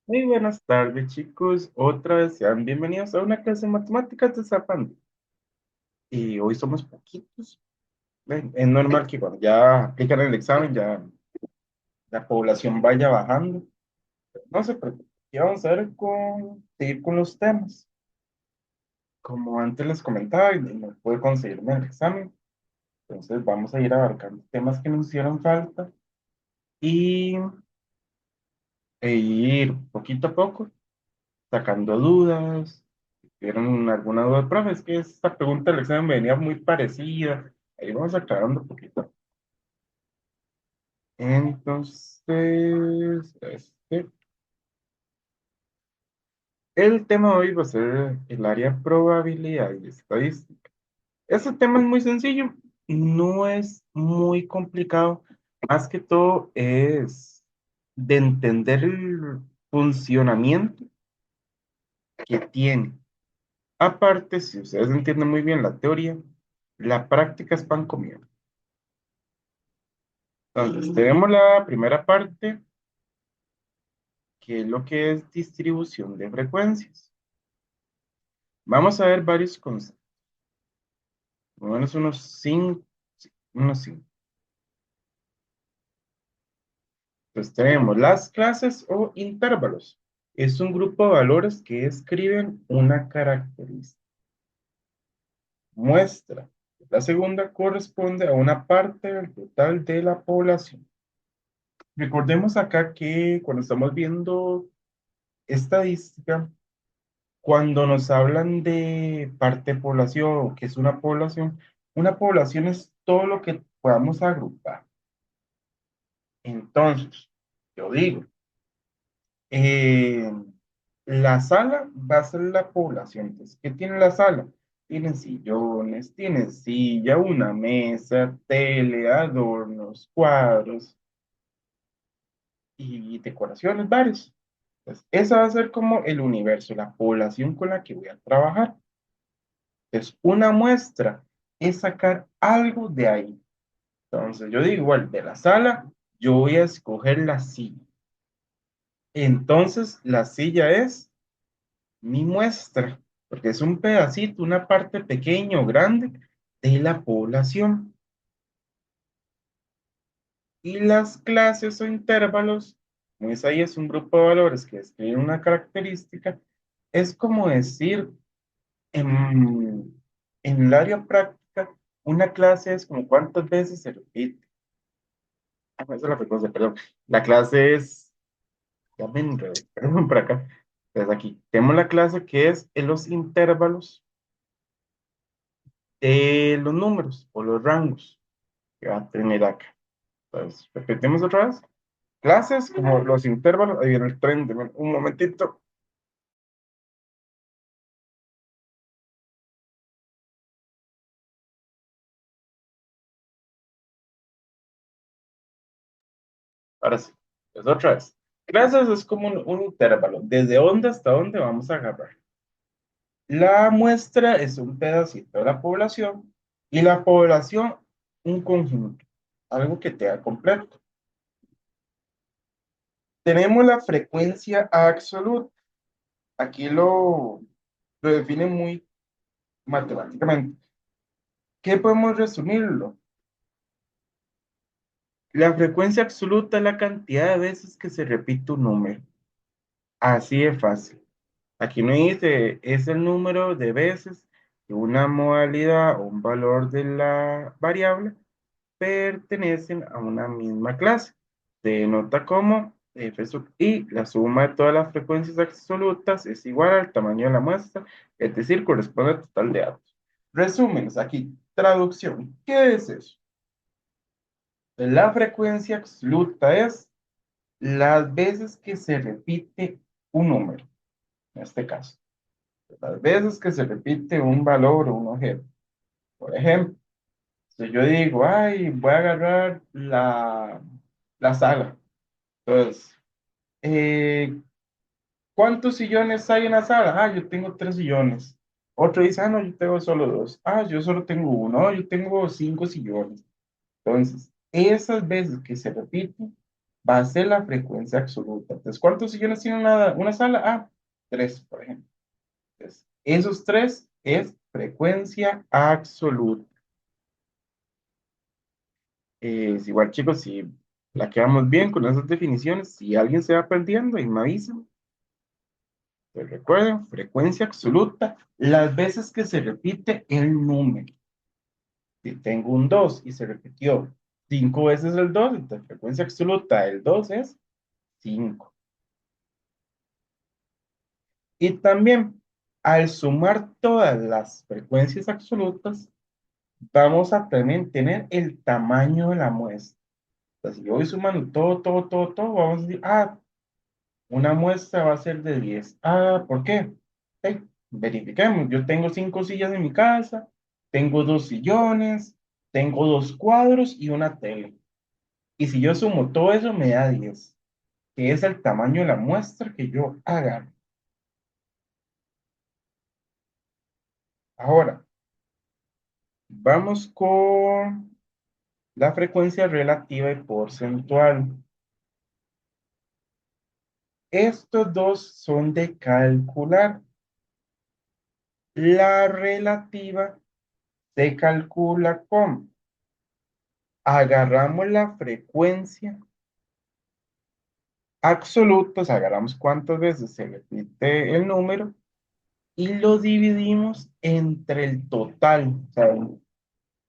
Muy buenas tardes, chicos. Otra vez sean bienvenidos a una clase de matemáticas de Zapandi. Y hoy somos poquitos. Ven, es normal que cuando ya aplican el examen, ya la población vaya bajando. No se preocupen. Y vamos a ver seguir con los temas. Como antes les comentaba, y no pude conseguirme el examen. Entonces vamos a ir abarcando temas que nos hicieron falta y ir poquito a poco sacando dudas. ¿Tuvieron alguna duda, profe? Es que esta pregunta del examen venía muy parecida. Ahí vamos aclarando un poquito. Entonces, el tema de hoy va a ser el área de probabilidad y estadística. Este tema es muy sencillo, no es muy complicado. Más que todo es de entender el funcionamiento que tiene. Aparte, si ustedes entienden muy bien la teoría, la práctica es pan comido. Entonces, tenemos la primera parte, que es lo que es distribución de frecuencias. Vamos a ver varios conceptos, por lo menos unos cinco, sí, unos cinco. Entonces, tenemos las clases o intervalos. Es un grupo de valores que describen una característica. Muestra. La segunda corresponde a una parte del total de la población. Recordemos acá que cuando estamos viendo estadística, cuando nos hablan de parte de población, que es una población es todo lo que podamos agrupar. Entonces, yo digo, eh, la sala va a ser la población. Entonces, ¿qué tiene la sala? Tienen sillones, tienen silla, una mesa, tele, adornos, cuadros y decoraciones varios. Entonces, esa va a ser como el universo, la población con la que voy a trabajar. Entonces, una muestra es sacar algo de ahí. Entonces, yo digo, igual, de la sala, yo voy a escoger la silla. Entonces, la silla es mi muestra, porque es un pedacito, una parte pequeña o grande de la población. Y las clases o intervalos, como es ahí, es un grupo de valores que describen una característica, es como decir, en el área práctica, una clase es como cuántas veces se repite. Ah, no, esa es la frecuencia, perdón. La clase es, ya me enredé, perdón, por acá. Entonces aquí tenemos la clase que es en los intervalos de los números o los rangos que va a tener acá. Entonces, repetimos otra vez. Clases como los intervalos, ahí viene el tren, deme un momentito. Ahora sí, pues otra vez. Clases es como un intervalo, desde dónde hasta dónde vamos a agarrar. La muestra es un pedacito de la población y la población un conjunto, algo que te da completo. Tenemos la frecuencia absoluta. Aquí lo define muy matemáticamente. ¿Qué podemos resumirlo? La frecuencia absoluta es la cantidad de veces que se repite un número. Así de fácil. Aquí no dice, es el número de veces que una modalidad o un valor de la variable pertenecen a una misma clase. Se denota como f sub i, la suma de todas las frecuencias absolutas es igual al tamaño de la muestra, es decir, corresponde al total de datos. Resúmenes, aquí, traducción. ¿Qué es eso? La frecuencia absoluta es las veces que se repite un número, en este caso. Las veces que se repite un valor o un objeto. Por ejemplo, si yo digo, ay, voy a agarrar la sala. Entonces, eh, ¿cuántos sillones hay en la sala? Ah, yo tengo 3 sillones. Otro dice, ah, no, yo tengo solo dos. Ah, yo solo tengo uno. No, yo tengo 5 sillones. Entonces, esas veces que se repiten va a ser la frecuencia absoluta. Entonces, ¿cuántos sillones tiene una sala? Ah, tres, por ejemplo. Entonces, esos tres es frecuencia absoluta. Es igual, chicos, si la quedamos bien con esas definiciones, si alguien se va perdiendo y me avisan, pues recuerden, frecuencia absoluta, las veces que se repite el número. Si tengo un 2 y se repitió 5 veces el 2, entonces frecuencia absoluta del 2 es 5. Y también, al sumar todas las frecuencias absolutas, vamos a también tener el tamaño de la muestra. Entonces, si yo voy sumando todo, vamos a decir, una muestra va a ser de 10. ¿Por qué? Verifiquemos. Yo tengo 5 sillas en mi casa, tengo 2 sillones, tengo 2 cuadros y una tele. Y si yo sumo todo eso, me da 10, que es el tamaño de la muestra que yo haga. Ahora, vamos con la frecuencia relativa y porcentual. Estos dos son de calcular. La relativa se calcula con, agarramos la frecuencia absoluta, o sea, agarramos cuántas veces se repite el número y lo dividimos entre el total, o sea,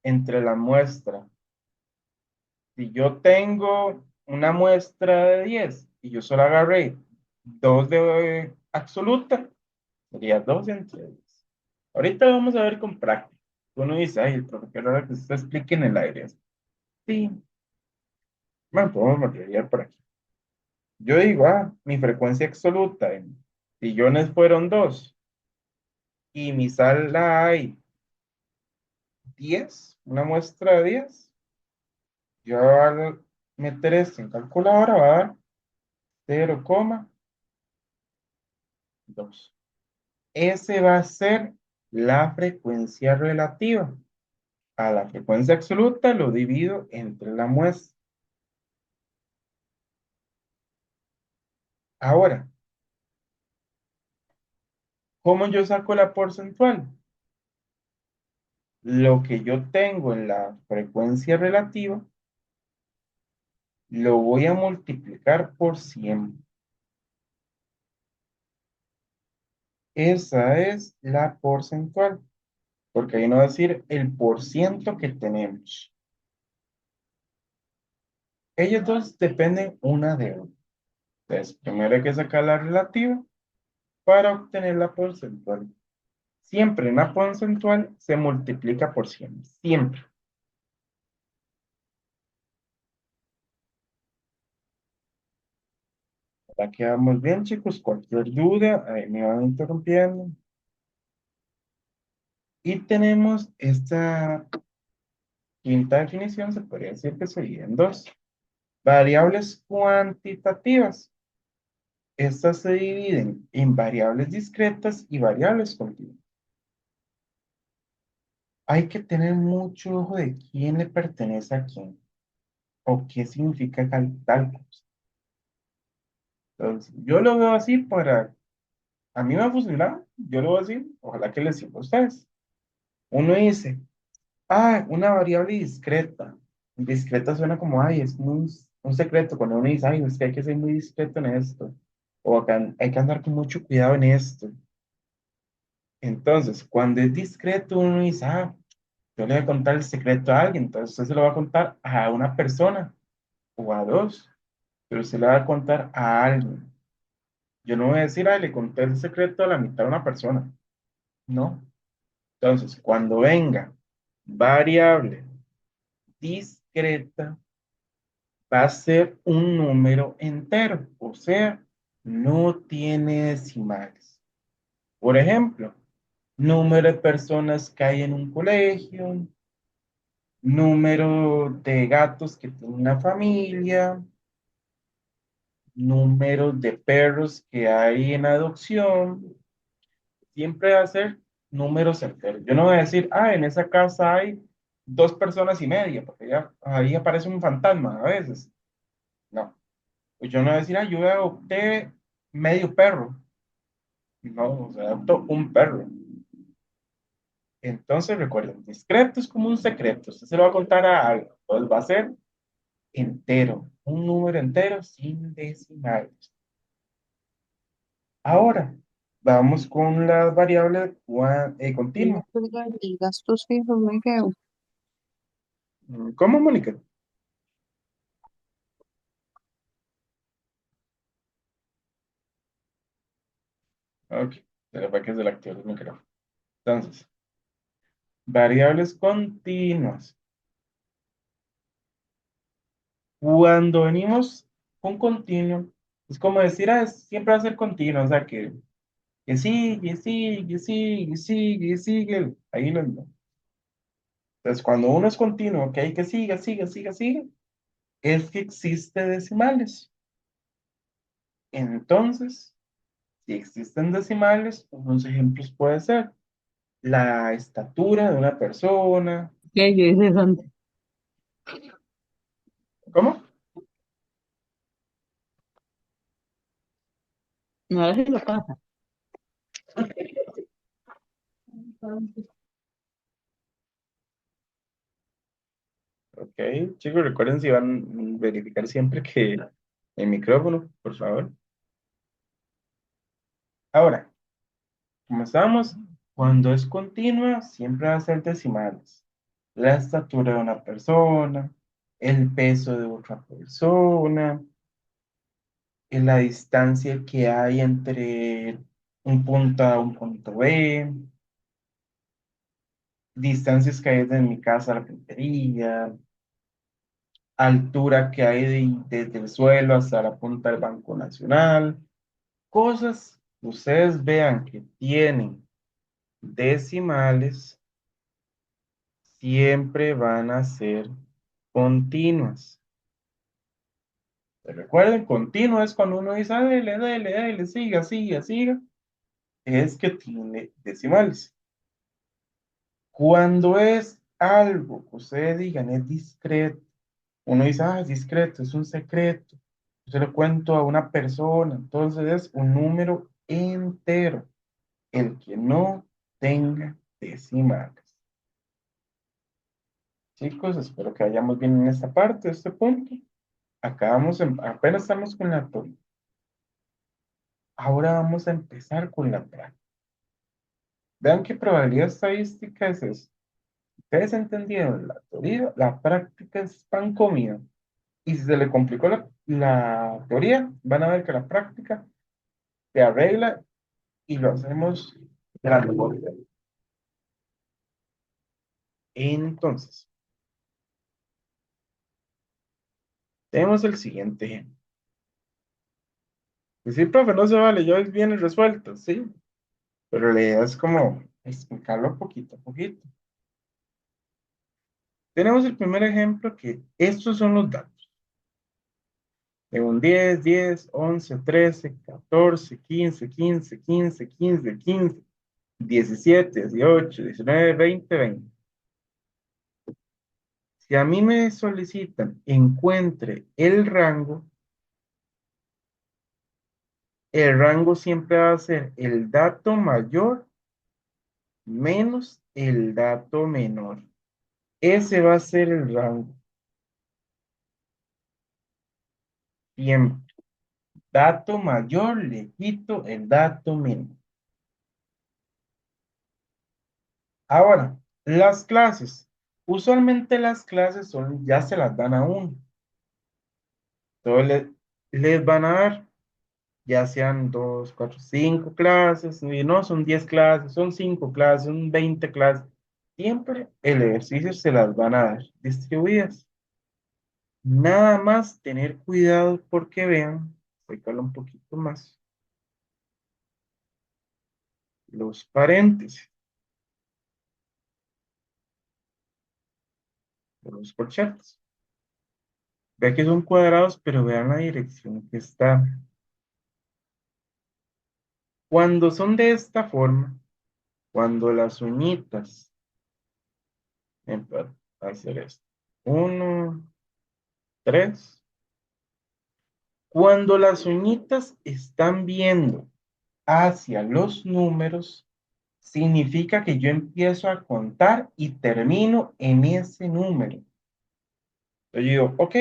entre la muestra. Si yo tengo una muestra de 10 y yo solo agarré 2 de absoluta, sería 2 entre 10. Ahorita vamos a ver con práctica. Uno dice, ay, el profesor, ahora que usted explique en el aire. Sí, bueno, podemos materializar por aquí. Yo digo, mi frecuencia absoluta en billones fueron 2 y mi sala hay 10, una muestra de 10. Yo al meter esto en calculadora va a dar 0,2. Ese va a ser la frecuencia relativa. A la frecuencia absoluta lo divido entre la muestra. Ahora, ¿cómo yo saco la porcentual? Lo que yo tengo en la frecuencia relativa lo voy a multiplicar por 100. Esa es la porcentual, porque ahí no va a decir el por ciento que tenemos. Ellos dos dependen una de otra. Entonces, primero hay que sacar la relativa para obtener la porcentual. Siempre una porcentual se multiplica por 100. Siempre. Ya quedamos bien, chicos. Cualquier duda, ahí me van interrumpiendo. Y tenemos esta quinta definición, se podría decir que se divide en dos. Variables cuantitativas. Estas se dividen en variables discretas y variables continuas. Hay que tener mucho ojo de quién le pertenece a quién o qué significa tal cosa. Entonces, yo lo veo así para, a mí me ha funcionado, yo lo veo así, ojalá que les sirva a ustedes. Uno dice, una variable discreta. Discreta suena como, es un secreto. Cuando uno dice, es que hay que ser muy discreto en esto. O acá hay que andar con mucho cuidado en esto. Entonces, cuando es discreto, uno dice, yo le voy a contar el secreto a alguien, entonces usted se lo va a contar a una persona o a dos, pero usted le va a contar a alguien. Yo no voy a decir, le conté el secreto a la mitad de una persona. No. Entonces, cuando venga variable discreta, va a ser un número entero, o sea, no tiene decimales. Por ejemplo, número de personas que hay en un colegio, número de gatos que tiene una familia, número de perros que hay en adopción, siempre va a ser números enteros. Yo no voy a decir, en esa casa hay 2 personas y media, porque ya ahí aparece un fantasma a veces. No. Yo no voy a decir, ah, yo adopté medio perro. No, o sea, adopto un perro. Entonces, recuerden, discreto es como un secreto. Usted se lo va a contar a algo. Entonces va a ser entero, un número entero sin decimales. Ahora, vamos con las variables continuas. Y gastos fijos, muy feo. ¿Cómo, Mónica? Ok, se fue que se le activó el micrófono. Entonces, variables continuas. Cuando venimos con continuo, es como decir, ah, siempre va a ser continuo, o sea que sigue, sigue, sigue, sigue, sigue. Ahí lo. Entonces, cuando uno es continuo, que hay que siga, siga, siga, siga, es que existe decimales. Entonces, si existen decimales, unos ejemplos puede ser la estatura de una persona. ¿Qué? Yo hice eso antes. ¿Cómo? No, ahora sí lo pasa. Ok, chicos, recuerden si van a verificar siempre que el micrófono, por favor. Ahora, como estábamos, cuando es continua, siempre va a ser decimales. La estatura de una persona, el peso de otra persona, la distancia que hay entre un punto A y un punto B, distancias que hay desde mi casa a la peluquería, altura que hay desde el suelo hasta la punta del Banco Nacional, cosas que ustedes vean que tienen decimales, siempre van a ser continuas. Recuerden, continua es cuando uno dice, "Ah, dele, dele, dele, siga, siga, siga", es que tiene decimales. Cuando es algo que ustedes digan es discreto, uno dice, ah, es discreto, es un secreto, yo se lo cuento a una persona, entonces es un número entero, el que no tenga decimales. Chicos, espero que vayamos bien en esta parte, este punto. Apenas estamos con la teoría. Ahora vamos a empezar con la práctica. Vean qué probabilidad estadística es eso. Ustedes entendieron la teoría, la práctica es pan comido. Y si se le complicó la teoría, van a ver que la práctica se arregla y lo hacemos de la mejor manera. Entonces, tenemos el siguiente ejemplo. Y sí, profe, no se vale, yo viene resuelto, sí, pero la idea es como explicarlo poquito a poquito. Tenemos el primer ejemplo que estos son los datos. De un 10, 11, 13, 14, 15, 15, 15, 15, 15, 17, 18, 19, 20, 20. Si a mí me solicitan encuentre el rango siempre va a ser el dato mayor menos el dato menor. Ese va a ser el rango. Siempre. Dato mayor le quito el dato menor. Ahora, las clases. Usualmente las clases ya se las dan a uno. Entonces les van a dar, ya sean dos, cuatro, cinco clases, y no son 10 clases, son 5 clases, son 20 clases. Siempre el ejercicio se las van a dar distribuidas. Nada más tener cuidado porque vean, explicarlo un poquito más, los paréntesis, los corchetes. Vean que son cuadrados, pero vean la dirección que está. Cuando son de esta forma, cuando las uñitas, ejemplo, hacer esto, uno, tres, Cuando las uñitas están viendo hacia los números, significa que yo empiezo a contar y termino en ese número. Entonces yo digo, ok,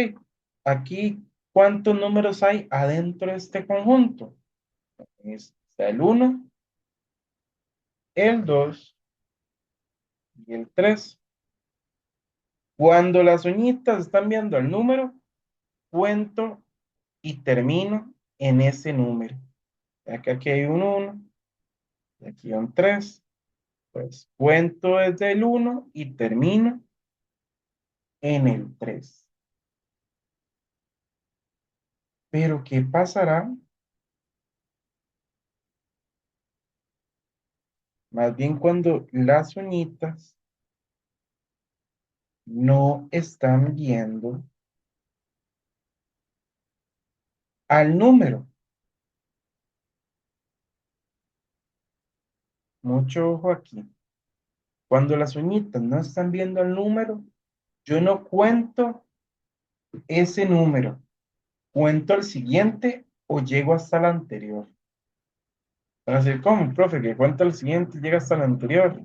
aquí, ¿cuántos números hay adentro de este conjunto? Está el uno, el 2 y el 3. Cuando las uñitas están viendo el número, cuento y termino en ese número. Ya que aquí hay un uno, y aquí hay un 3. Pues cuento desde el uno y termino en el 3. Pero ¿qué pasará? Más bien cuando las uñitas no están viendo al número. Mucho ojo aquí. Cuando las uñitas no están viendo al número, yo no cuento ese número. Cuento el siguiente o llego hasta el anterior. Van a decir, ¿cómo, profe? Que cuenta el siguiente y llega hasta el anterior.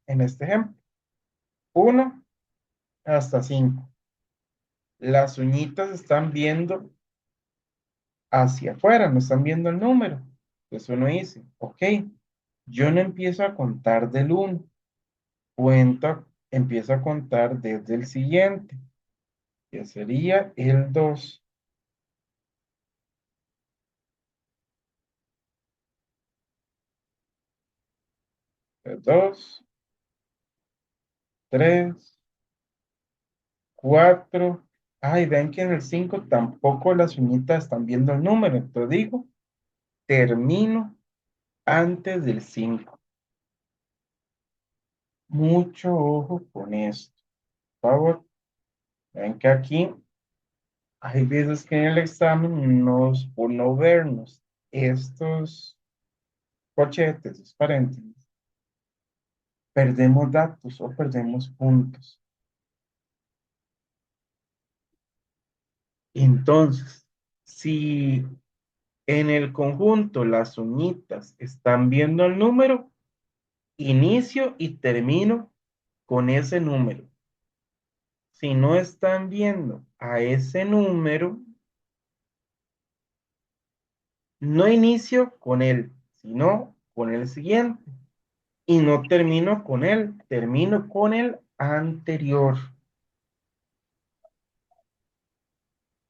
En este ejemplo, uno hasta 5. Las uñitas están viendo hacia afuera, no están viendo el número. Entonces uno dice, ok, yo no empiezo a contar del uno, empiezo a contar desde el siguiente, que sería el 2. El 2, 3, 4. Ay, ven que en el 5 tampoco las uñitas están viendo el número. Entonces digo, termino antes del 5. Mucho ojo con esto. Por favor, ven que aquí hay veces que en el examen por no vernos estos corchetes, estos paréntesis, perdemos datos o perdemos puntos. Entonces, si en el conjunto las uñitas están viendo el número, inicio y termino con ese número. Si no están viendo a ese número, no inicio con él, sino con el siguiente. Y no termino con él, termino con el anterior.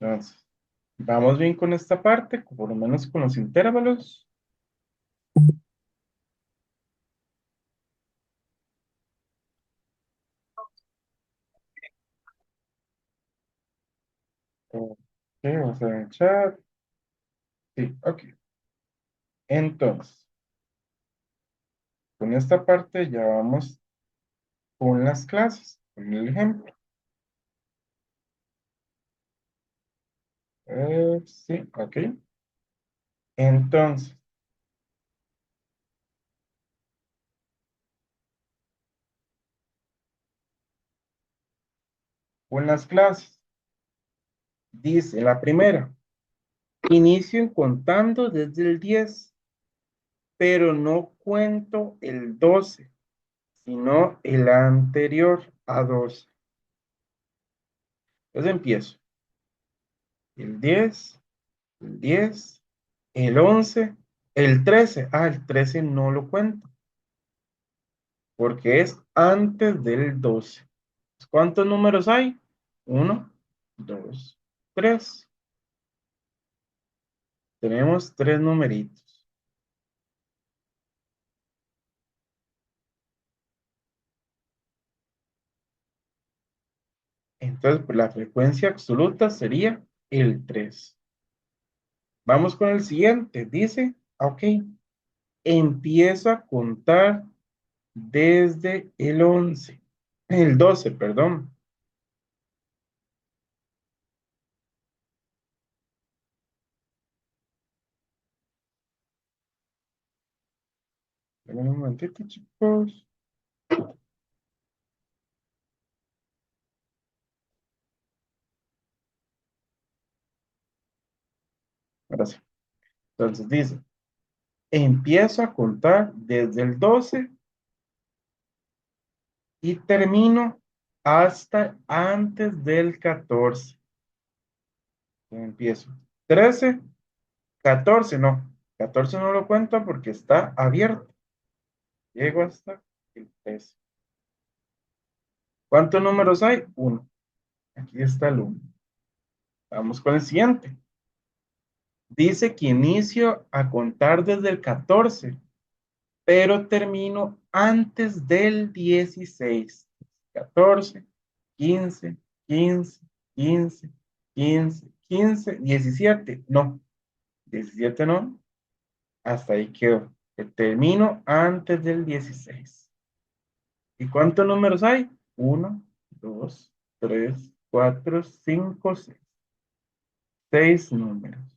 Entonces, vamos bien con esta parte, por lo menos con los intervalos. Ok, vamos a ver el chat. Sí, ok. Entonces, con esta parte ya vamos con las clases, con el ejemplo. Sí, ok. Entonces, con las clases, dice la primera, inicio contando desde el 10, pero no cuento el 12, sino el anterior a 12. Entonces empiezo. El 10, el 10, el 11, el 13. Ah, el 13 no lo cuento, porque es antes del 12. ¿Cuántos números hay? Uno, dos, tres. Tenemos tres numeritos. Entonces, pues, la frecuencia absoluta sería el 3. Vamos con el siguiente. Dice, ok, empiezo a contar desde el 12, perdón. Dame un momentito, chicos. Ahora sí. Entonces dice, empiezo a contar desde el 12 y termino hasta antes del 14. Empiezo. 13, 14, no. 14 no lo cuento porque está abierto. Llego hasta el 13. ¿Cuántos números hay? Uno. Aquí está el uno. Vamos con el siguiente. Dice que inicio a contar desde el 14, pero termino antes del 16. 14, 15, 15, 15, 15, 15, 17. No, 17 no. Hasta ahí quedó. Que termino antes del 16. ¿Y cuántos números hay? Uno, 2, 3, 4, 5, 6. 6 números.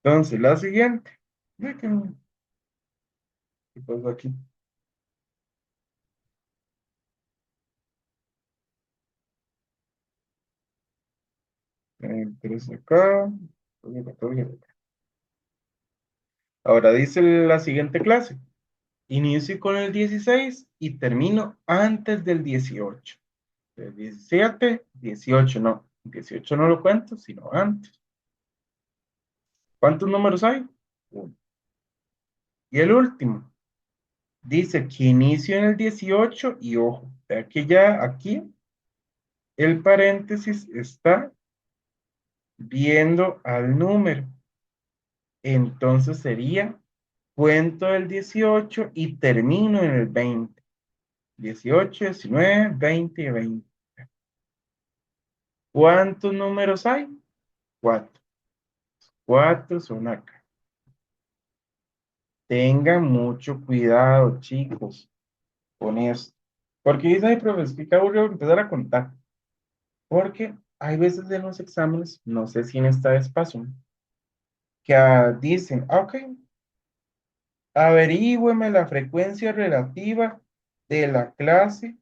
Entonces, la siguiente. ¿Qué pasó aquí? Tres acá. 14 acá. Ahora dice la siguiente clase. Inicio con el 16 y termino antes del 18. El 17, 18 no. 18 no lo cuento, sino antes. ¿Cuántos números hay? Uno. Y el último. Dice que inicio en el 18 y ojo, vea que ya aquí el paréntesis está viendo al número. Entonces sería cuento el 18 y termino en el 20. 18, 19, 20 y 20. ¿Cuántos números hay? Cuatro. Cuatro son acá. Tengan mucho cuidado, chicos, con esto. Porque dice, ay, profe, es que qué aburrido empezar a contar. Porque hay veces en los exámenes, no sé si en esta vez pasó, que dicen, ok, averígüeme la frecuencia relativa de la clase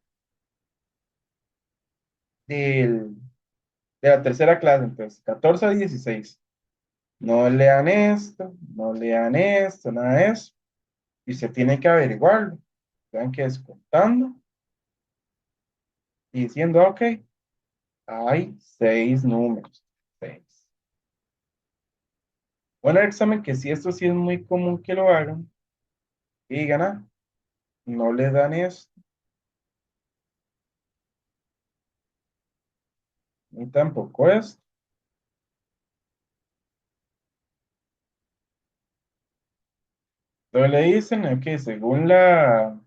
del, de la tercera clase, entonces 14 a 16. No lean esto, no lean esto, nada de eso. Y se tiene que averiguarlo. Vean que descontando y diciendo, ok, hay 6 números. 6. Bueno, el examen que sí, esto sí es muy común que lo hagan. Y digan, no le dan esto, ni tampoco esto. Entonces le dicen, que según la,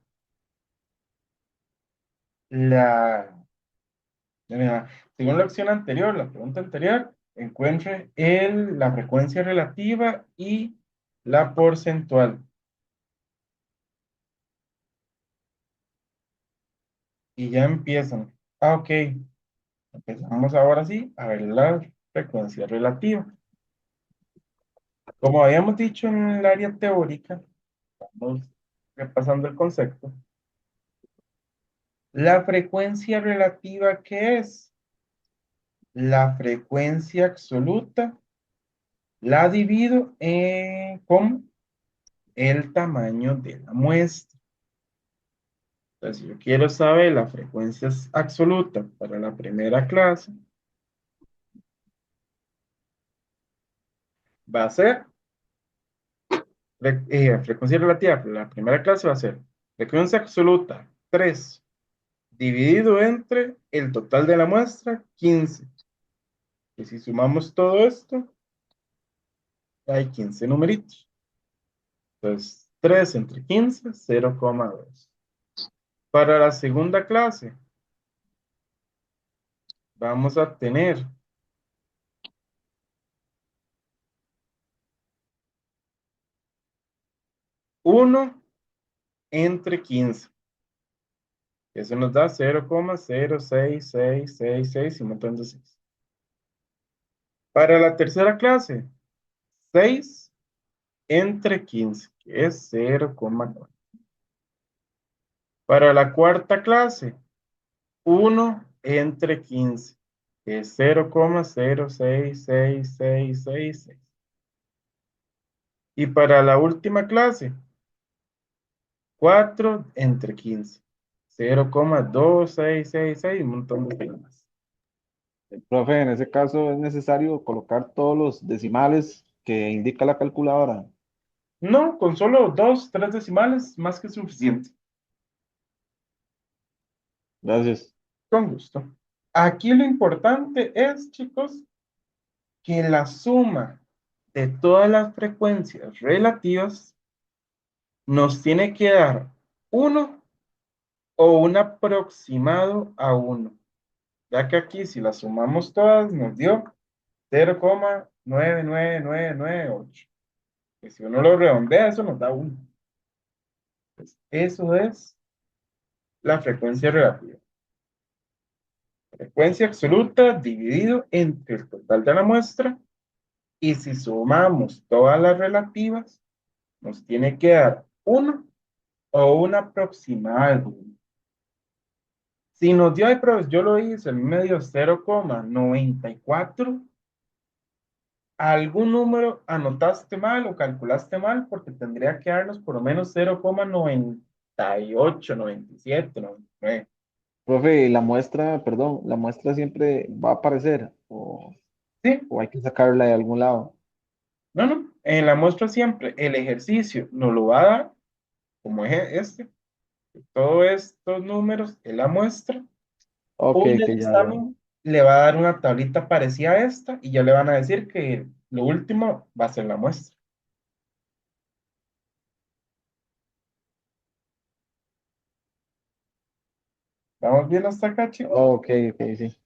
mira, según la opción anterior, la pregunta anterior, encuentre la frecuencia relativa y la porcentual. Y ya empiezan. Ok, empezamos ahora sí a ver la frecuencia relativa. Como habíamos dicho en el área teórica, vamos repasando el concepto. La frecuencia relativa, ¿qué es? La frecuencia absoluta la divido con el tamaño de la muestra. Entonces, si yo quiero saber la frecuencia absoluta para la primera clase, va a ser frecuencia relativa para la primera clase va a ser frecuencia absoluta 3 dividido entre el total de la muestra 15. Y si sumamos todo esto, hay 15 numeritos. Entonces, 3 entre 15, 0,2. Para la segunda clase, vamos a tener 1 entre 15. Eso nos da 0,06666 y un montón de 6. Para la tercera clase, 6 entre 15, que es 0,4. Para la cuarta clase, 1 entre 15, que es 0,06666. Y para la última clase, 4 entre 15, 0,2666, un montón de temas. Profe, en ese caso es necesario colocar todos los decimales que indica la calculadora. No, con solo 2, 3 decimales, más que suficiente. Gracias. Con gusto. Aquí lo importante es, chicos, que la suma de todas las frecuencias relativas nos tiene que dar uno o un aproximado a uno, ya que aquí si las sumamos todas nos dio 0,99998. Y si uno lo redondea, eso nos da 1. Pues eso es la frecuencia relativa. Frecuencia absoluta dividido entre el total de la muestra, y si sumamos todas las relativas, nos tiene que dar 1 o un aproximado. Si nos dio, ay, pero yo lo hice, en medio 0,94, algún número anotaste mal o calculaste mal, porque tendría que darnos por lo menos 0,98, 97, 99. Profe, la muestra, perdón, la muestra siempre va a aparecer Sí, o hay que sacarla de algún lado. no, no, en la muestra siempre el ejercicio nos lo va a dar, como es este, todos estos números en la muestra, Ok, o en el que ya. examen le va a dar una tablita parecida a esta y ya le van a decir que lo último va a ser la muestra. ¿Vamos bien hasta acá, chicos? Ok, ok, sí.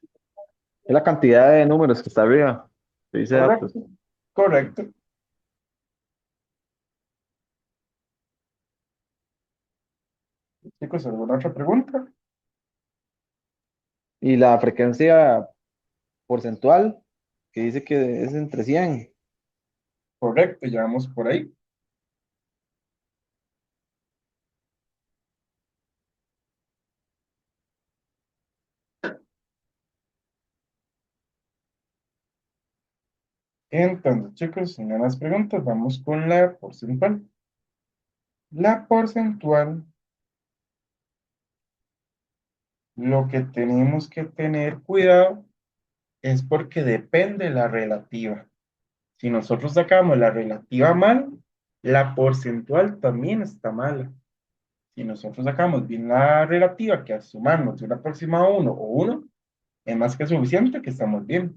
Es la cantidad de números que está arriba. Que dice datos. Correcto, correcto. Chicos, ¿alguna otra pregunta? Y la frecuencia porcentual, que dice que es entre 100. Correcto, ya vamos por ahí. Entonces, chicos, sin más preguntas, vamos con la porcentual. La porcentual, lo que tenemos que tener cuidado es porque depende de la relativa. Si nosotros sacamos la relativa mal, la porcentual también está mala. Si nosotros sacamos bien la relativa, que asumamos de un aproximado a 1 o 1, es más que suficiente que estamos bien.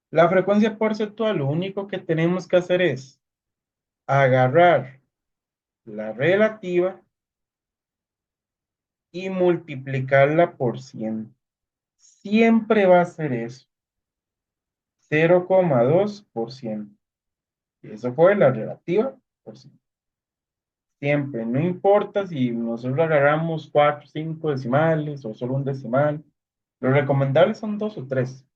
La frecuencia porcentual, lo único que tenemos que hacer es agarrar la relativa y multiplicarla por 100. Siempre va a ser eso, 0,2%. Y eso fue la relativa por 100. Siempre, no importa si nosotros agarramos 4, 5 decimales o solo un decimal. Lo recomendable son 2 o 3,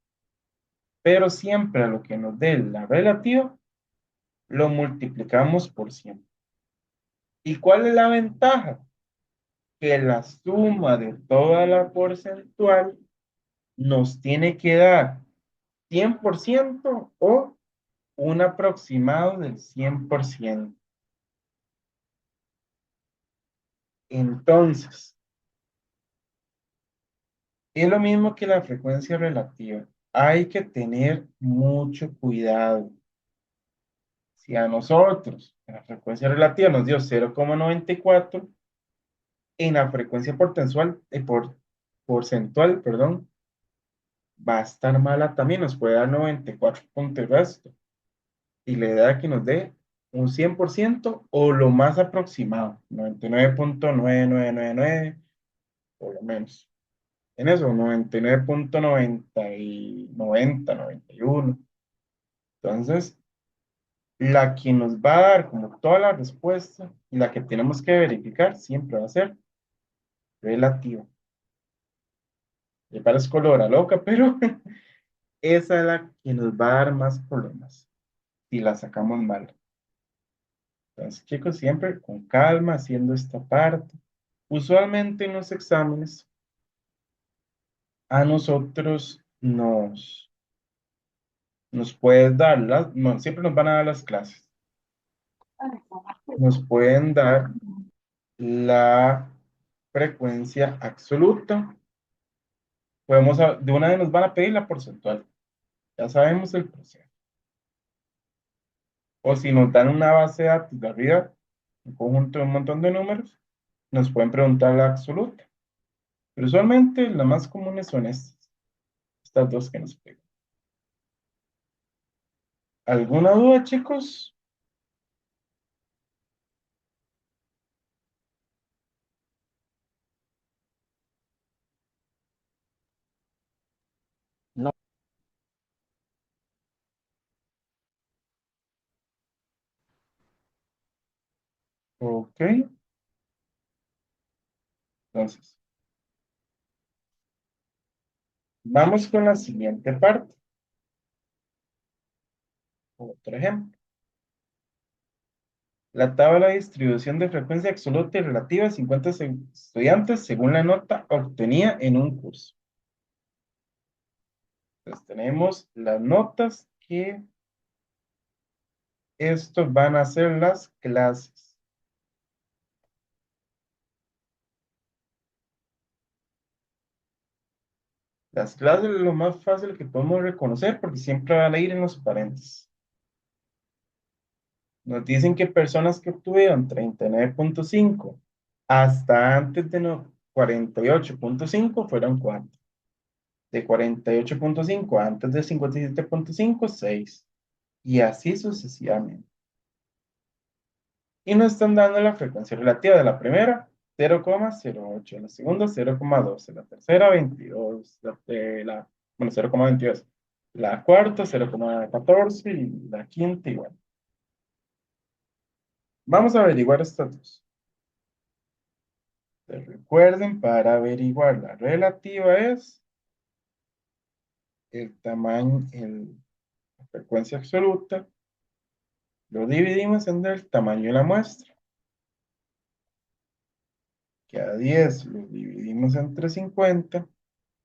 pero siempre a lo que nos dé la relativa lo multiplicamos por 100. ¿Y cuál es la ventaja? Que la suma de toda la porcentual nos tiene que dar 100% o un aproximado del 100%. Entonces, es lo mismo que la frecuencia relativa. Hay que tener mucho cuidado. Si a nosotros la frecuencia relativa nos dio 0,94, en la frecuencia porcentual, perdón, va a estar mala también, nos puede dar 94 puntos y resto. Y la idea es que nos dé un 100% o lo más aproximado, 99,9999, por lo menos. En eso, 99,90 y 90, 91. Entonces, la que nos va a dar como toda la respuesta y la que tenemos que verificar siempre va a ser relativa. Me parece color a loca, pero esa es la que nos va a dar más problemas. si la sacamos mal. Entonces, chicos, siempre con calma haciendo esta parte. Usualmente en los exámenes a nosotros nos pueden dar no, siempre nos van a dar las clases. Nos pueden dar la frecuencia absoluta. De una vez nos van a pedir la porcentual. Ya sabemos el proceso. O si nos dan una base de datos de arriba, un conjunto de un montón de números, nos pueden preguntar la absoluta. Pero usualmente las más comunes son estas dos que nos pegan. ¿Alguna duda, chicos? No, Ok, entonces, vamos con la siguiente parte. Otro ejemplo. La tabla de distribución de frecuencia absoluta y relativa de 50 estudiantes según la nota obtenida en un curso. Entonces tenemos las notas que estos van a ser las clases. Las clases es lo más fácil que podemos reconocer porque siempre van a ir en los paréntesis. Nos dicen que personas que obtuvieron 39.5 hasta antes de 48.5 fueron 4. De 48.5 antes de 57.5, 6. Y así sucesivamente. Y nos están dando la frecuencia relativa de la primera, 0,08, la segunda, 0,12, la tercera, 22, bueno, 0,22, la cuarta, 0,14 y la quinta igual. Vamos a averiguar estas dos. Recuerden, para averiguar la relativa es el tamaño, la frecuencia absoluta, lo dividimos en el tamaño de la muestra, que a 10 lo dividimos entre 50,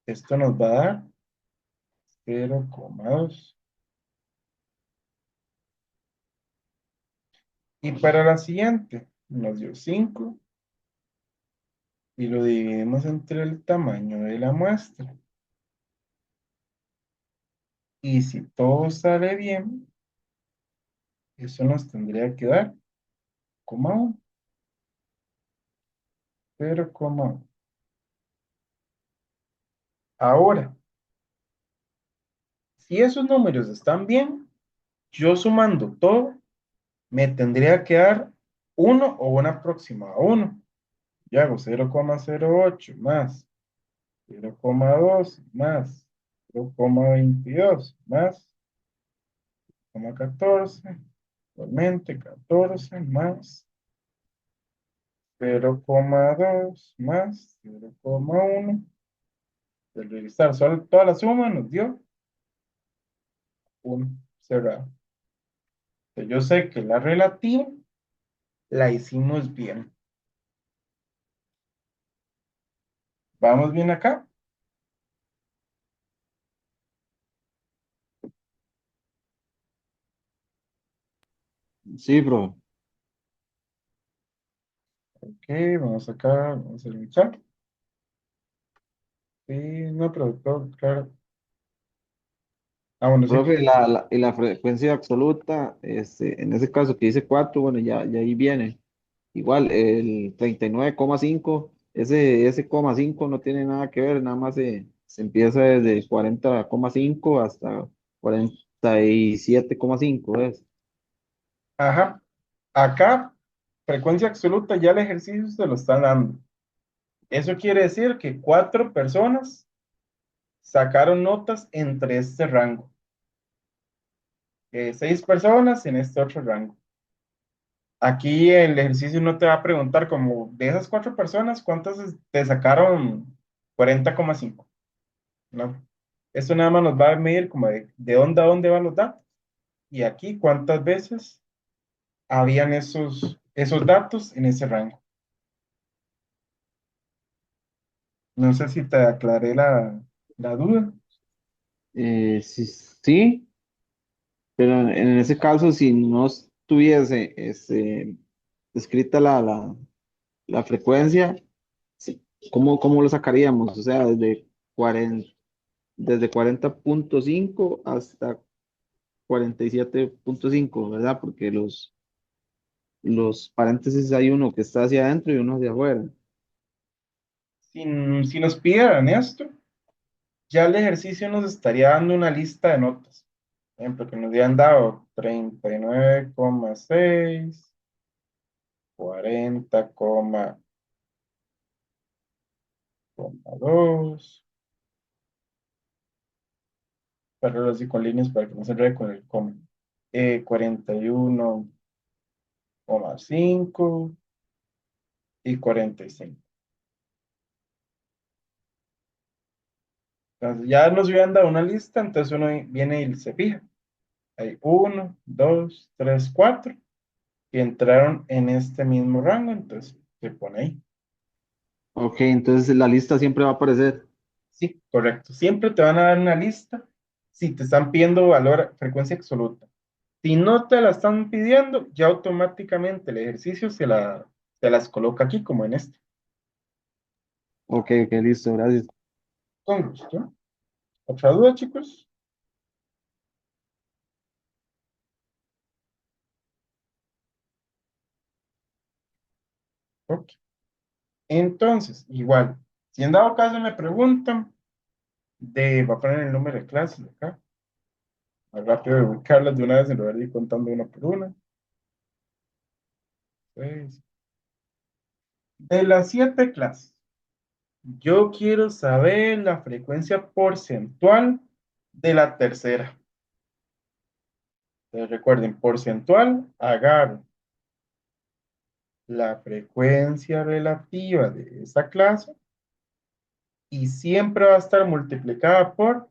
esto nos va a dar 0,2. Y para la siguiente, nos dio 5 y lo dividimos entre el tamaño de la muestra. Y si todo sale bien, eso nos tendría que dar 0,1. 0,1. Ahora, si esos números están bien, yo sumando todo, me tendría que dar 1 o un aproximado a 1. Yo hago 0,08 más 0,2 más 0,22 más 0,14. Actualmente 14 más 0,2 más 0,1. De revisar solo toda la suma nos dio 1 cerrado. Entonces, yo sé que la relativa la hicimos bien. ¿Vamos bien acá? sí, profe. Ok, vamos acá, vamos a el chat. Sí, no, pero todo, claro. Ah, bueno, sí. Profe, y la frecuencia absoluta, en ese caso que dice 4 bueno, ya ahí viene. Igual, el 39,5 ese coma 5 no tiene nada que ver, nada más se empieza desde 40,5 hasta 47,5 ¿ves? Ajá. Acá, frecuencia absoluta, ya el ejercicio se lo están dando. Eso quiere decir que 4 personas sacaron notas entre este rango. 6 personas en este otro rango. Aquí el ejercicio no te va a preguntar como de esas 4 personas, ¿cuántas te sacaron 40,5? No. Esto nada más nos va a medir como de dónde a dónde van los datos. y aquí cuántas veces habían esos datos en ese rango. No sé si te aclaré la duda. Sí, sí, pero en ese caso, si no estuviese escrita la frecuencia, sí, ¿cómo lo sacaríamos? O sea, desde 40.5 hasta 47.5, ¿verdad? Porque los paréntesis hay uno que está hacia adentro y uno hacia afuera. Si nos pidieran esto, ya el ejercicio nos estaría dando una lista de notas. Por ejemplo, que nos habían dado 39,6, 40,2, para así con líneas para que no se enrede con el coma. 41,5 y 45. Entonces ya nos hubieran dado una lista, entonces uno viene y se fija. Hay uno, dos, tres, cuatro, y entraron en este mismo rango, entonces se pone ahí. Ok, entonces la lista siempre va a aparecer. Sí, correcto. Siempre te van a dar una lista si te están pidiendo valor, frecuencia absoluta. Si no te la están pidiendo, ya automáticamente el ejercicio se las coloca aquí, como en este. Ok, ok, listo, gracias. Con gusto. ¿Otra duda, chicos? Ok. Entonces, igual, si en dado caso me preguntan, voy a poner el número de clases acá, más rápido de ubicarlas de una vez en lugar de ir contando una por una. Seis. De las 7 clases, yo quiero saber la frecuencia porcentual de la tercera. Entonces, recuerden, porcentual, agarro la frecuencia relativa de esa clase y siempre va a estar multiplicada por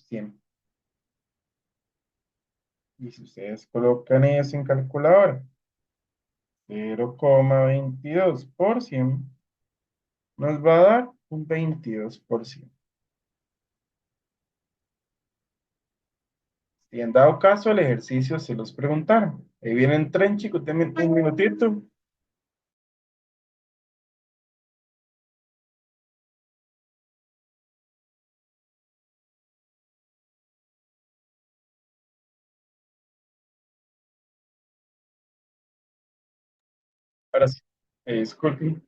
100. Y si ustedes colocan eso en calculadora, 0,22%, nos va a dar un 22%. Si en dado caso el ejercicio se los preguntaron. Ahí viene el tren, chicos, denme un minutito. Ahora sí, disculpen.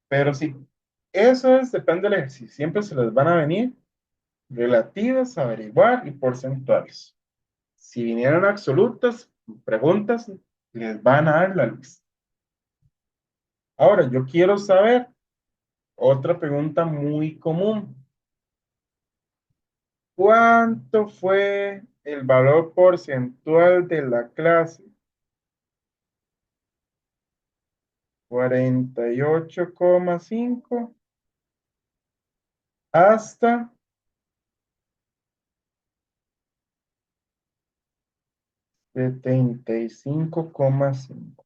Pero sí, depende del ejercicio. Siempre se les van a venir relativas, averiguar y porcentuales. Si vinieran absolutas, preguntas, les van a dar la lista. Ahora, yo quiero saber otra pregunta muy común. ¿Cuánto fue el valor porcentual de la clase? 48,5 hasta 75,5.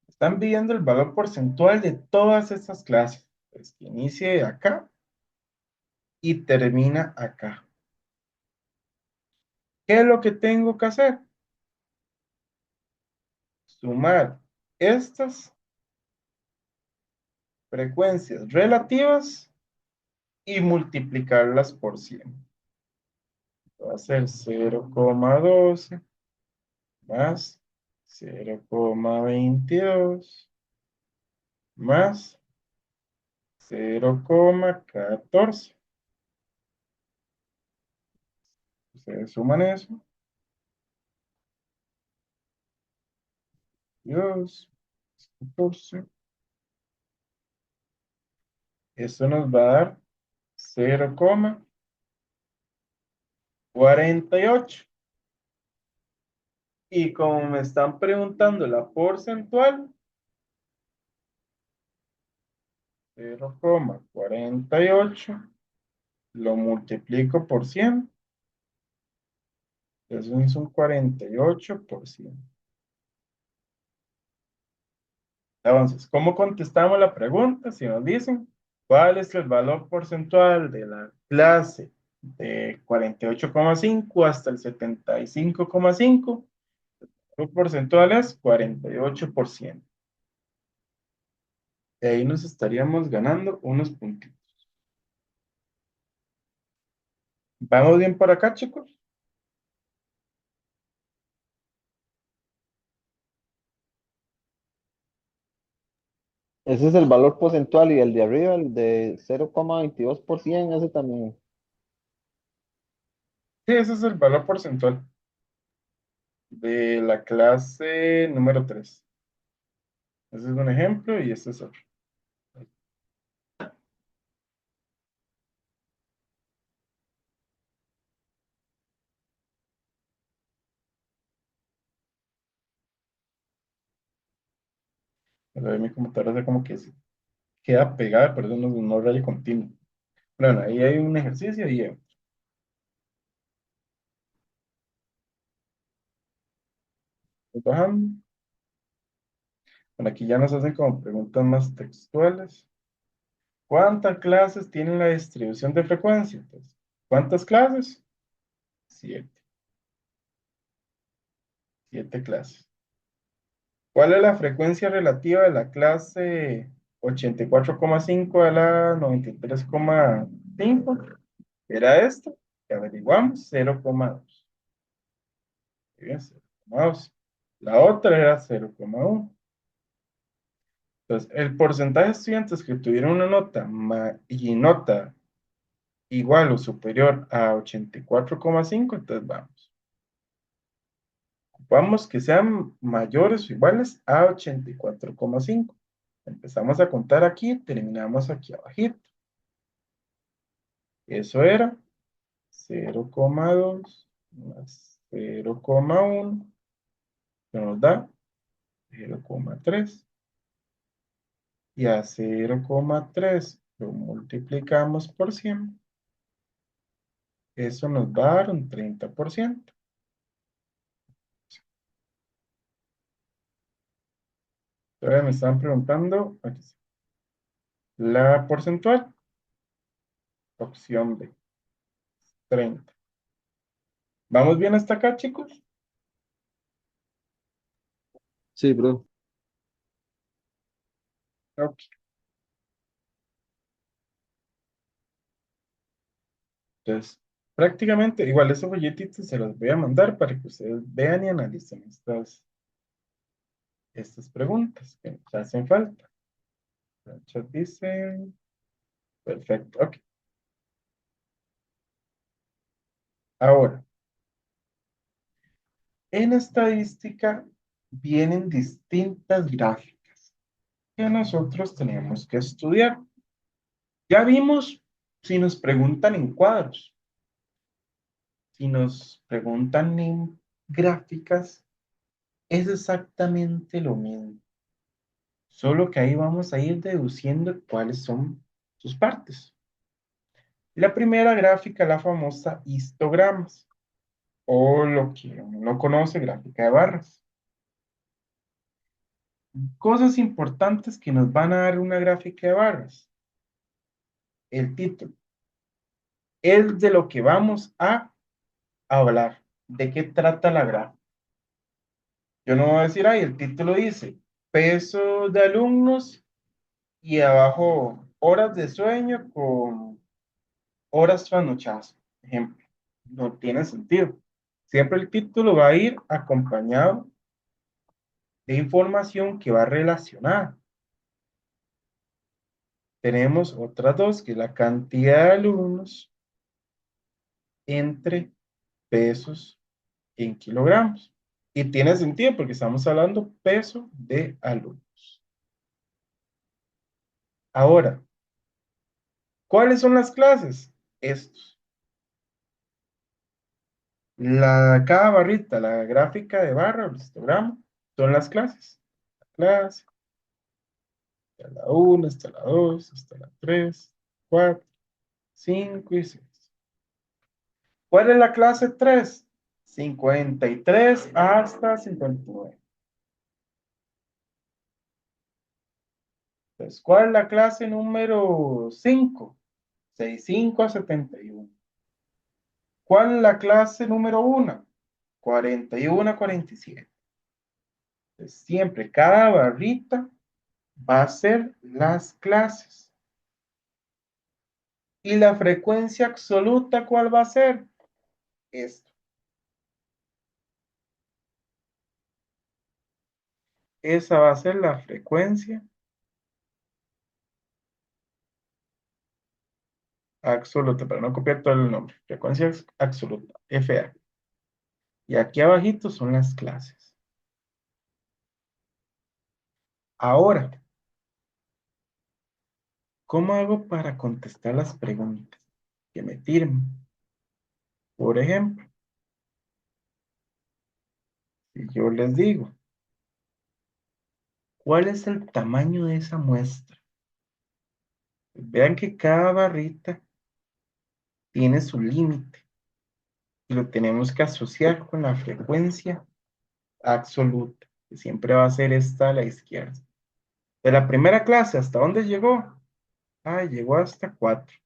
Están viendo el valor porcentual de todas estas clases. Pues que inicie acá y termina acá. ¿Qué es lo que tengo que hacer? Sumar estas frecuencias relativas y multiplicarlas por 100. Va a ser 0,12 más 0,22 más 0,14. Ustedes suman eso. Dios, 14. Eso nos va a dar 0,48. Y como me están preguntando la porcentual, 0,48 lo multiplico por 100. Eso es un 48%. Entonces, ¿cómo contestamos la pregunta? Si nos dicen, ¿cuál es el valor porcentual de la clase de 48,5 hasta el 75,5? El porcentual es 48%. De ahí nos estaríamos ganando unos puntitos. ¿Vamos bien por acá, chicos? Ese es el valor porcentual y el de arriba, el de 0,22%, ese también. Sí, ese es el valor porcentual de la clase número 3. Ese es un ejemplo y este es otro. Pero ahí mi computadora hace como que se queda pegada, pero eso no raya continuo. Bueno, ahí hay un ejercicio y bajando. Bueno, aquí ya nos hacen como preguntas más textuales. ¿Cuántas clases tiene la distribución de frecuencia? Entonces, ¿cuántas clases? 7. 7 clases. ¿Cuál es la frecuencia relativa de la clase 84,5 a la 93,5? Era esto, que averiguamos, 0,2. Muy bien, 0,2. La otra era 0,1. Entonces, el porcentaje de estudiantes que tuvieron una nota y nota igual o superior a 84,5, entonces vamos. Vamos que sean mayores o iguales a 84,5. Empezamos a contar aquí, terminamos aquí abajito. Eso era 0,2 más 0,1, que nos da 0,3. Y a 0,3 lo multiplicamos por 100. Eso nos va a dar un 30%. Todavía me están preguntando, aquí está, la porcentual, opción B, 30. ¿Vamos bien hasta acá, chicos? Sí, bro. Ok. Entonces, prácticamente, igual esos folletitos se los voy a mandar para que ustedes vean y analicen estas preguntas que nos hacen falta. El chat dice, perfecto, ok. Ahora, en estadística vienen distintas gráficas que nosotros tenemos que estudiar. Ya vimos si nos preguntan en cuadros, si nos preguntan en gráficas, es exactamente lo mismo. Solo que ahí vamos a ir deduciendo cuáles son sus partes. La primera gráfica, la famosa histogramas, o lo que uno conoce, gráfica de barras. Cosas importantes que nos van a dar una gráfica de barras. El título es de lo que vamos a hablar. ¿De qué trata la gráfica? Yo no voy a decir, ay, el título dice peso de alumnos y abajo horas de sueño con horas trasnochadas. Ejemplo, no tiene sentido. Siempre el título va a ir acompañado de información que va relacionada. Tenemos otras dos, que es la cantidad de alumnos entre pesos en kilogramos. Y tiene sentido porque estamos hablando peso de alumnos. Ahora, ¿cuáles son las clases? Estos. Cada barrita, la gráfica de barra, el histograma, son las clases. La clase, está la 1, está la 2, está la 3, 4. 5 y 6. ¿Cuál es la clase 3? 53 hasta 59. Entonces, ¿cuál es la clase número 5? 65 a 71. ¿Cuál es la clase número 1? 41 a 47. Entonces, siempre cada barrita va a ser las clases. ¿Y la frecuencia absoluta cuál va a ser? Esto. Esa va a ser la frecuencia absoluta, para no copiar todo el nombre. Frecuencia absoluta, FA. Y aquí abajito son las clases. Ahora, ¿cómo hago para contestar las preguntas que me tiren? Por ejemplo, si yo les digo, ¿cuál es el tamaño de esa muestra? Vean que cada barrita tiene su límite y lo tenemos que asociar con la frecuencia absoluta, que siempre va a ser esta a la izquierda. De la primera clase, ¿hasta dónde llegó? Ah, llegó hasta 4.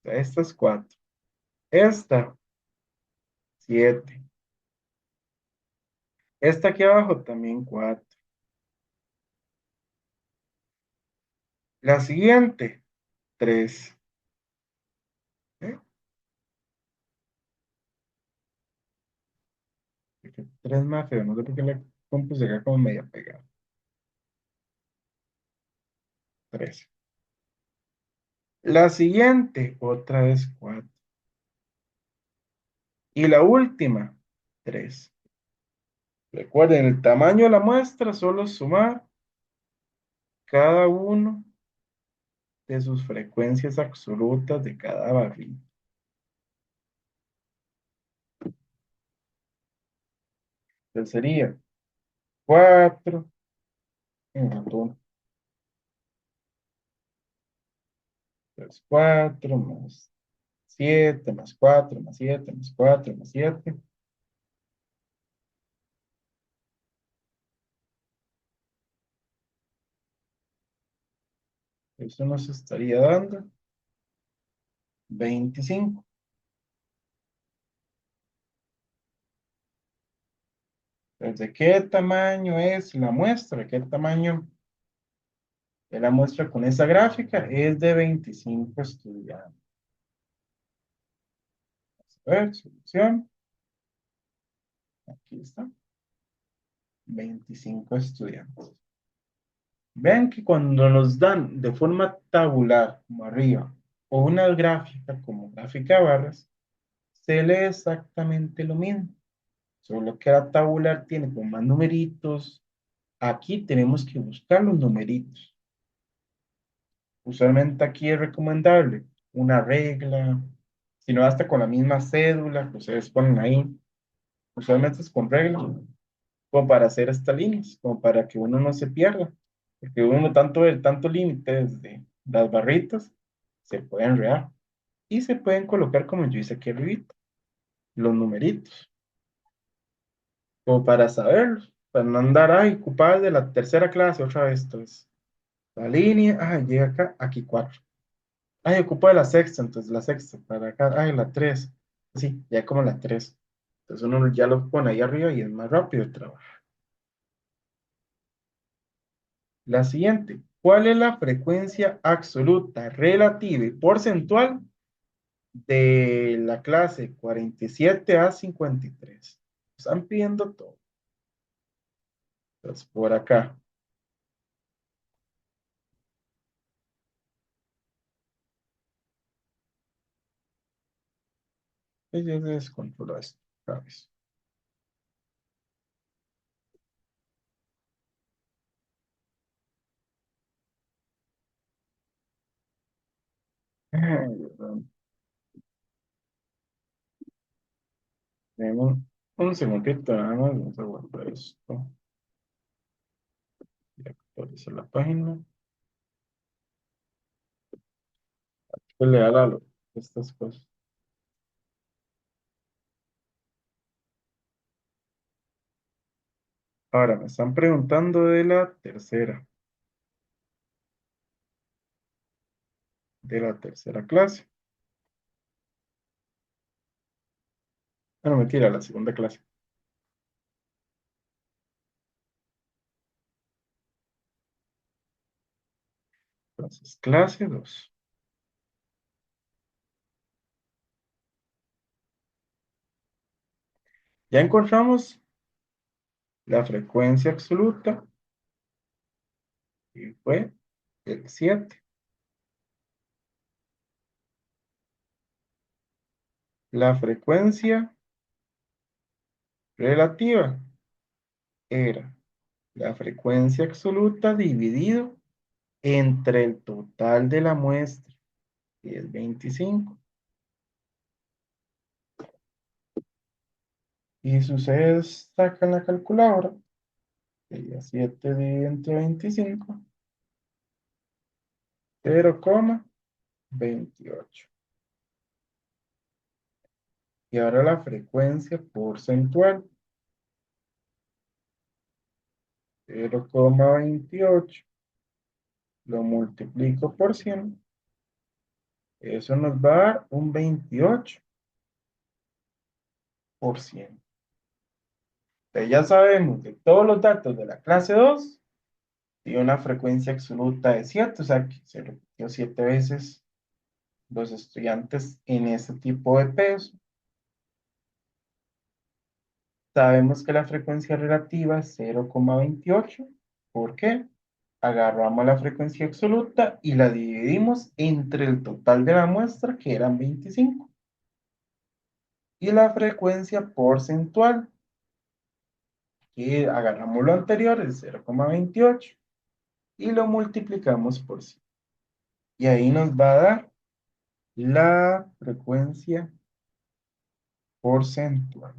Esta es 4. Esta, 7. Esta aquí abajo también 4. La siguiente, 3. 3 más feo, no sé por qué la compu se queda como media pegada. 3. La siguiente, otra vez 4. Y la última, 3. Recuerden, el tamaño de la muestra, solo sumar cada uno de sus frecuencias absolutas de cada barril. Entonces sería 4, 4 más 7 más 4 más 7 más 4 más 7. Eso nos estaría dando 25. Entonces, ¿de qué tamaño es la muestra? ¿Qué tamaño de la muestra con esa gráfica? Es de 25 estudiantes. A ver, solución. Aquí está. 25 estudiantes. Vean que cuando nos dan de forma tabular, como arriba, o una gráfica como gráfica de barras, se lee exactamente lo mismo. Solo que la tabular tiene como más numeritos. Aquí tenemos que buscar los numeritos. Usualmente aquí es recomendable una regla, si no hasta con la misma cédula que ustedes ponen ahí. Usualmente es con regla, como para hacer estas líneas, como para que uno no se pierda. Porque uno tanto el tanto límite desde las barritas se puede enredar. Y se pueden colocar como yo hice aquí arriba, los numeritos, como para saberlos, para no andar ahí ocupadas de la tercera clase otra vez. Entonces, la línea, llega acá, aquí 4. Ocupa de la sexta, entonces la sexta, para acá, la 3. Sí, ya como la 3. Entonces uno ya lo pone ahí arriba y es más rápido el trabajo. La siguiente, ¿cuál es la frecuencia absoluta, relativa y porcentual de la clase 47 a 53? Están pidiendo todo. Entonces, por acá. Ya se descontroló esto. ¿Sabes? Ay, Dios mío. Tenemos un segundito nada más. Vamos a guardar esto. Y actualizar la página. Pues le da la estas cosas. Ahora me están preguntando de la tercera clase. Ah, no, mentira, la segunda clase. Entonces, clase 2. Ya encontramos la frecuencia absoluta y fue el 7. La frecuencia relativa era la frecuencia absoluta dividido entre el total de la muestra, que es 25. Y si ustedes sacan la calculadora, sería 7 dividido entre 25, 0,28. Y ahora la frecuencia porcentual, 0,28, lo multiplico por 100, eso nos va a dar un 28%. Entonces ya sabemos de todos los datos de la clase 2 y una frecuencia absoluta de 7, o sea que se repitió 7 veces los estudiantes en ese tipo de peso. Sabemos que la frecuencia relativa es 0,28. ¿Por qué? Agarramos la frecuencia absoluta y la dividimos entre el total de la muestra, que eran 25, y la frecuencia porcentual, que agarramos lo anterior, el 0,28, y lo multiplicamos por 100. Y ahí nos va a dar la frecuencia porcentual.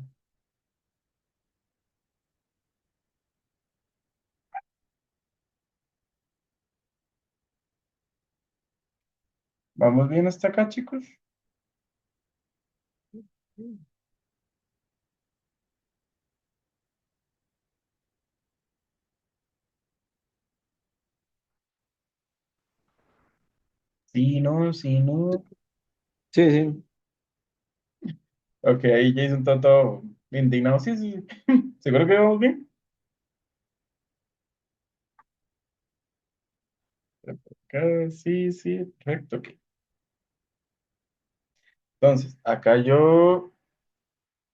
¿Vamos bien hasta acá, chicos? Sí, no, sí, no. Sí, sí. Ok, ahí Jason está todo indignado. Sí, sí, sí. ¿Seguro que vamos bien? Acá, sí, sí, perfecto. Ok. Entonces, acá yo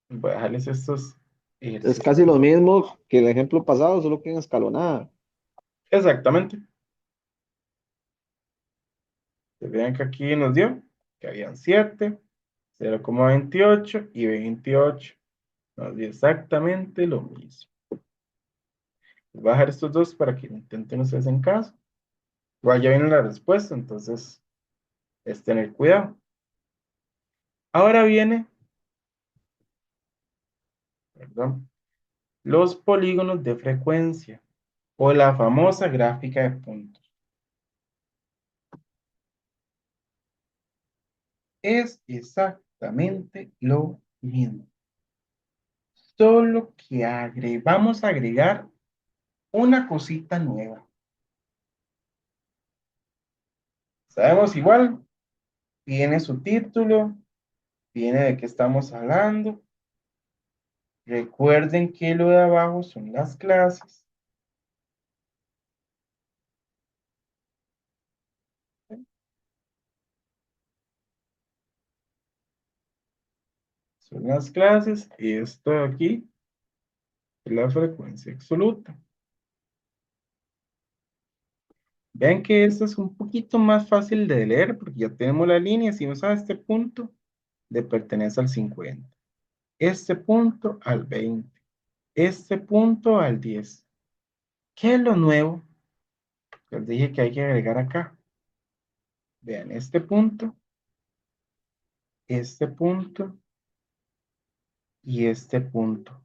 voy a dejarles estos Es casi ejercicios. lo mismo que el ejemplo pasado, solo que en escalonada. Exactamente. Que vean que aquí nos dio que habían 7, 0,28 y 28. Nos dio exactamente lo mismo. Les voy a dejar estos dos para que intenten ustedes en caso. Igual ya viene la respuesta, entonces es tener cuidado. Ahora viene, perdón, los polígonos de frecuencia o la famosa gráfica de puntos. Es exactamente lo mismo, solo que vamos a agregar una cosita nueva. Sabemos igual, tiene su título, tiene de qué estamos hablando. Recuerden que lo de abajo son las clases. Son las clases y esto de aquí es la frecuencia absoluta. Vean que esto es un poquito más fácil de leer porque ya tenemos la línea. Si no sabe este punto, de pertenece al 50. Este punto al 20. Este punto al 10. ¿Qué es lo nuevo? Les dije que hay que agregar acá. Vean, este punto y este punto.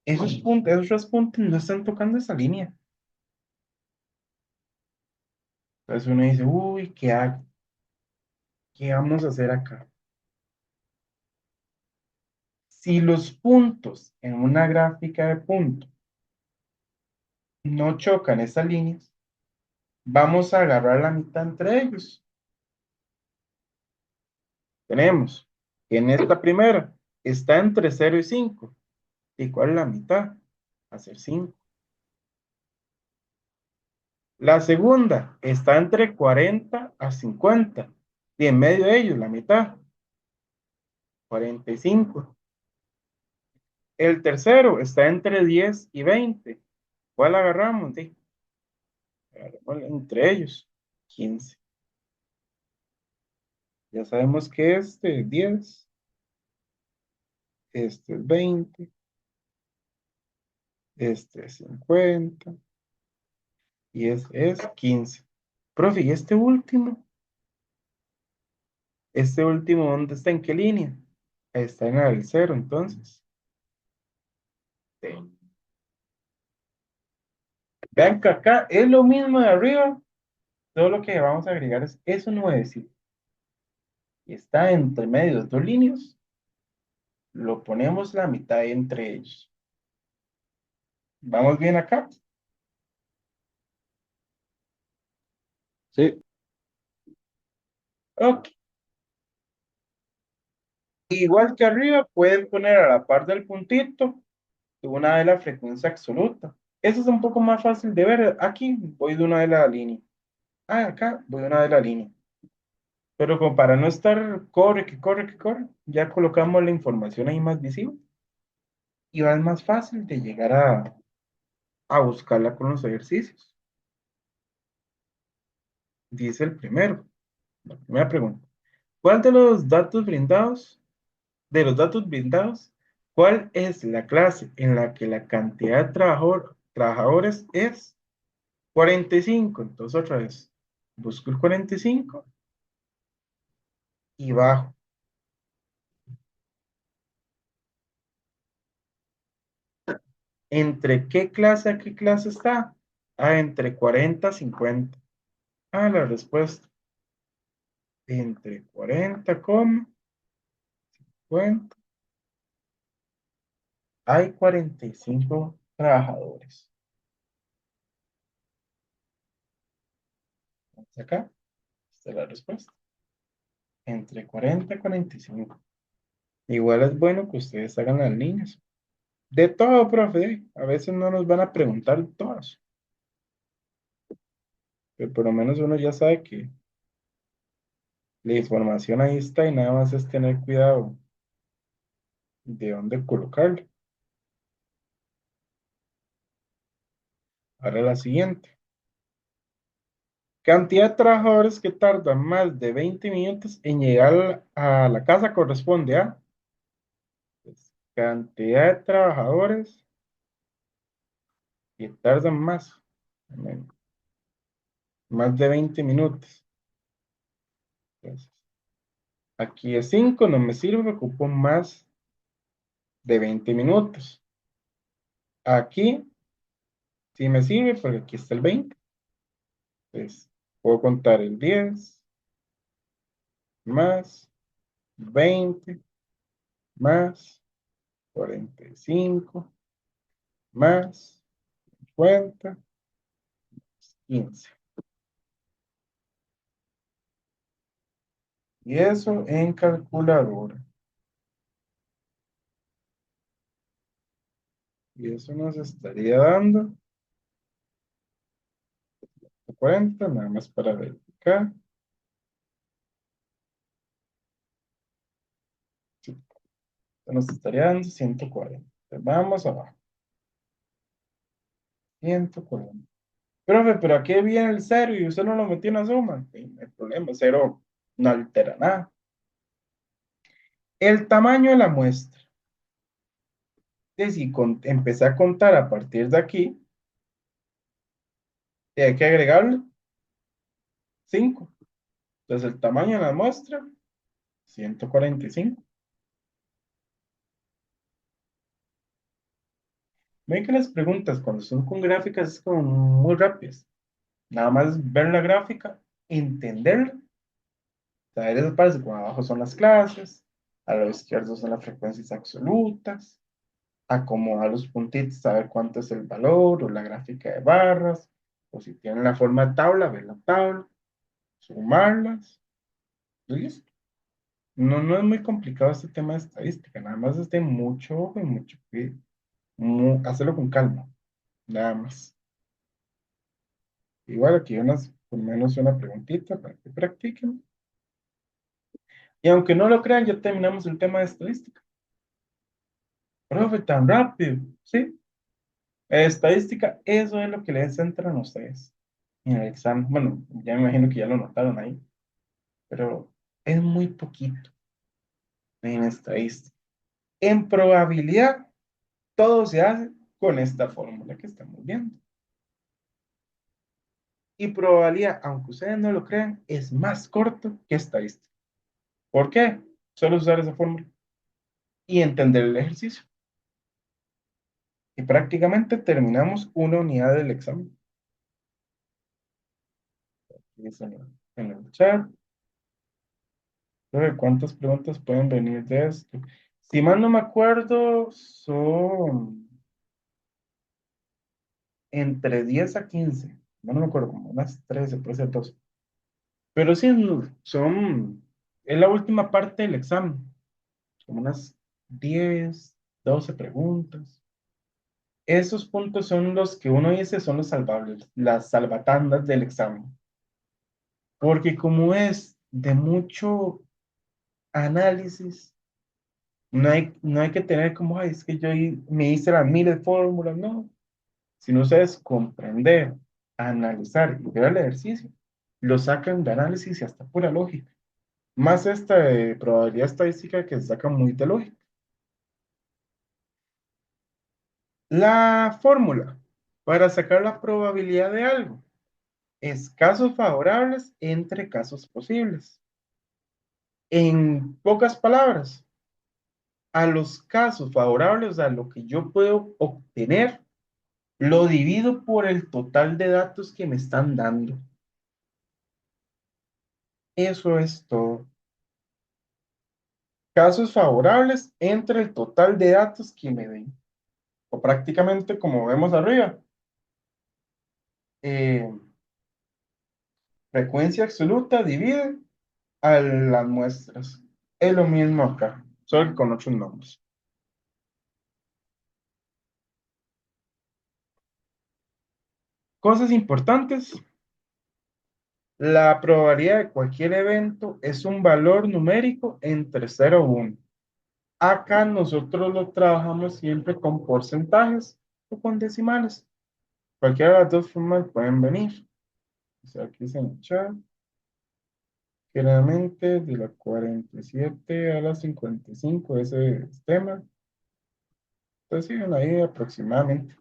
Esos dos puntos no están tocando esa línea. Entonces uno dice, uy, ¿qué hago? ¿Qué vamos a hacer acá? Si los puntos en una gráfica de puntos no chocan estas líneas, vamos a agarrar la mitad entre ellos. Tenemos que en esta primera está entre 0 y 5. ¿Y cuál es la mitad? Hacer 5. La segunda está entre 40 a 50. Y en medio de ellos, la mitad, 45. El tercero está entre 10 y 20. ¿Cuál agarramos? Sí, agarramos entre ellos, 15. Ya sabemos que este es 10, este es 20, este es 50 y este es 15. Profe, ¿y este último? ¿Este último dónde está? ¿En qué línea? Está en el cero, entonces. Sí. Vean que acá es lo mismo de arriba, todo lo que vamos a agregar es eso nuevecito. Y está entre medio de dos líneas, lo ponemos la mitad entre ellos. ¿Vamos bien acá? Sí, Ok. Igual que arriba, pueden poner a la par del puntito una de la frecuencia absoluta. Eso es un poco más fácil de ver. Aquí voy de una de la línea. Ah, acá voy de una de la línea. Pero como para no estar corre, que corre, que corre, ya colocamos la información ahí más visible. Y va es más fácil de llegar a buscarla con los ejercicios. Dice el primero, la primera pregunta. ¿Cuál de los datos brindados, cuál es la clase en la que la cantidad de trabajadores es 45? Entonces otra vez, busco el 45 y bajo. ¿Entre qué clase a qué clase está? Ah, entre 40 y 50. Ah, la respuesta. Entre 40, 50. Hay 45 trabajadores. Vamos acá. Esta es la respuesta. Entre 40 y 45. Igual es bueno que ustedes hagan las líneas. De todo, profe. A veces no nos van a preguntar todas. Pero por lo menos uno ya sabe que la información ahí está y nada más es tener cuidado de dónde colocarlo. Ahora la siguiente. Cantidad de trabajadores que tardan más de 20 minutos en llegar a la casa corresponde a, pues, cantidad de trabajadores que tardan más de 20 minutos. Entonces, aquí es 5, no me sirve, ocupo más de 20 minutos. Aquí sí me sirve porque aquí está el 20. Entonces, puedo contar el 10 más 20 más 45 más 50, 15. Y eso en calculadora. Y eso nos estaría dando 40, nada más para verificar. Sí, nos estaría dando 140. Vamos abajo. 140. Profe, pero aquí viene el cero y usted no lo metió en la suma. Sí, no hay problema, cero no altera nada. El tamaño de la muestra. Es decir, empecé a contar a partir de aquí, y hay que agregarle 5. Entonces el tamaño de la muestra, 145. Ven que las preguntas cuando son con gráficas es como muy rápidas. Nada más ver la gráfica, entenderla Saber esa parte, como abajo son las clases, a lo izquierdo son las frecuencias absolutas, acomodar los puntitos, saber cuánto es el valor, o la gráfica de barras, o si tienen la forma de tabla, ver la tabla, sumarlas, listo. No, no es muy complicado este tema de estadística, nada más es de mucho ojo y mucho cuidado. Hacerlo con calma, nada más. Igual aquí por lo menos una preguntita para que practiquen. Y aunque no lo crean, ya terminamos el tema de estadística. Profe, tan rápido, ¿sí? Estadística, eso es lo que les entran a ustedes en el examen. Bueno, ya me imagino que ya lo notaron ahí, pero es muy poquito en estadística. En probabilidad, todo se hace con esta fórmula que estamos viendo. Y probabilidad, aunque ustedes no lo crean, es más corto que estadística. ¿Por qué? Solo usar esa fórmula y entender el ejercicio. Y prácticamente terminamos una unidad del examen. Dice en el chat. ¿Cuántas preguntas pueden venir de esto? Si mal no me acuerdo, son entre 10 a 15. No me acuerdo, como unas 13, puede ser 12. Pero sí, es la última parte del examen. Como unas 10, 12 preguntas. Esos puntos son los que uno dice son los salvables, las salvatandas del examen. Porque como es de mucho análisis, no hay que tener como, ay, es que me hice las miles de fórmulas, no. Si no sabes comprender, analizar y ver el ejercicio, lo sacan de análisis y hasta pura lógica. Más esta de probabilidad estadística que se saca muy de lógica. La fórmula para sacar la probabilidad de algo es casos favorables entre casos posibles. En pocas palabras, a los casos favorables, a lo que yo puedo obtener, lo divido por el total de datos que me están dando. Eso es todo. Casos favorables entre el total de datos que me den. O prácticamente como vemos arriba. eh, frecuencia absoluta divide a las muestras. Es lo mismo acá, solo que con otros nombres. Cosas importantes. La probabilidad de cualquier evento es un valor numérico entre 0 y 1. Acá nosotros lo trabajamos siempre con porcentajes o con decimales. Cualquiera de las dos formas pueden venir. O sea, aquí se en el chat. Generalmente de la 47 a la 55 ese es tema. Entonces siguen ahí aproximadamente.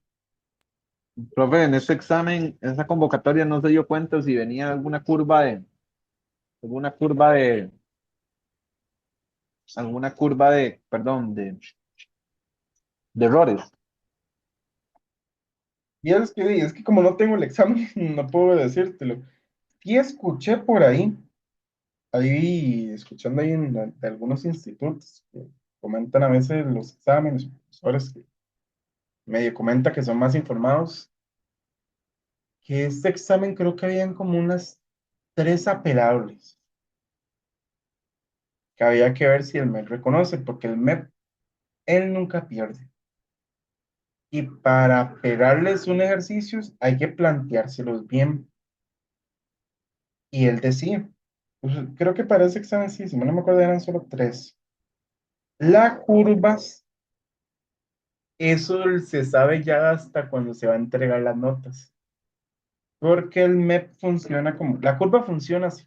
Profe, en este examen, en esa convocatoria no se dio cuenta si venía alguna curva de, perdón, de errores. Y es que como no tengo el examen, no puedo decírtelo. Sí escuché por ahí escuchando ahí de algunos institutos que comentan a veces los exámenes, profesores que medio comentan que son más informados, que este examen creo que habían como unas tres apelables, que había que ver si el MEP reconoce, porque el MEP, él nunca pierde. Y para pegarles un ejercicio hay que planteárselos bien. Y él decía, pues, creo que para ese examen sí, si no me acuerdo eran solo tres. Las curvas, eso se sabe ya hasta cuando se va a entregar las notas. Porque el MEP funciona la curva funciona así.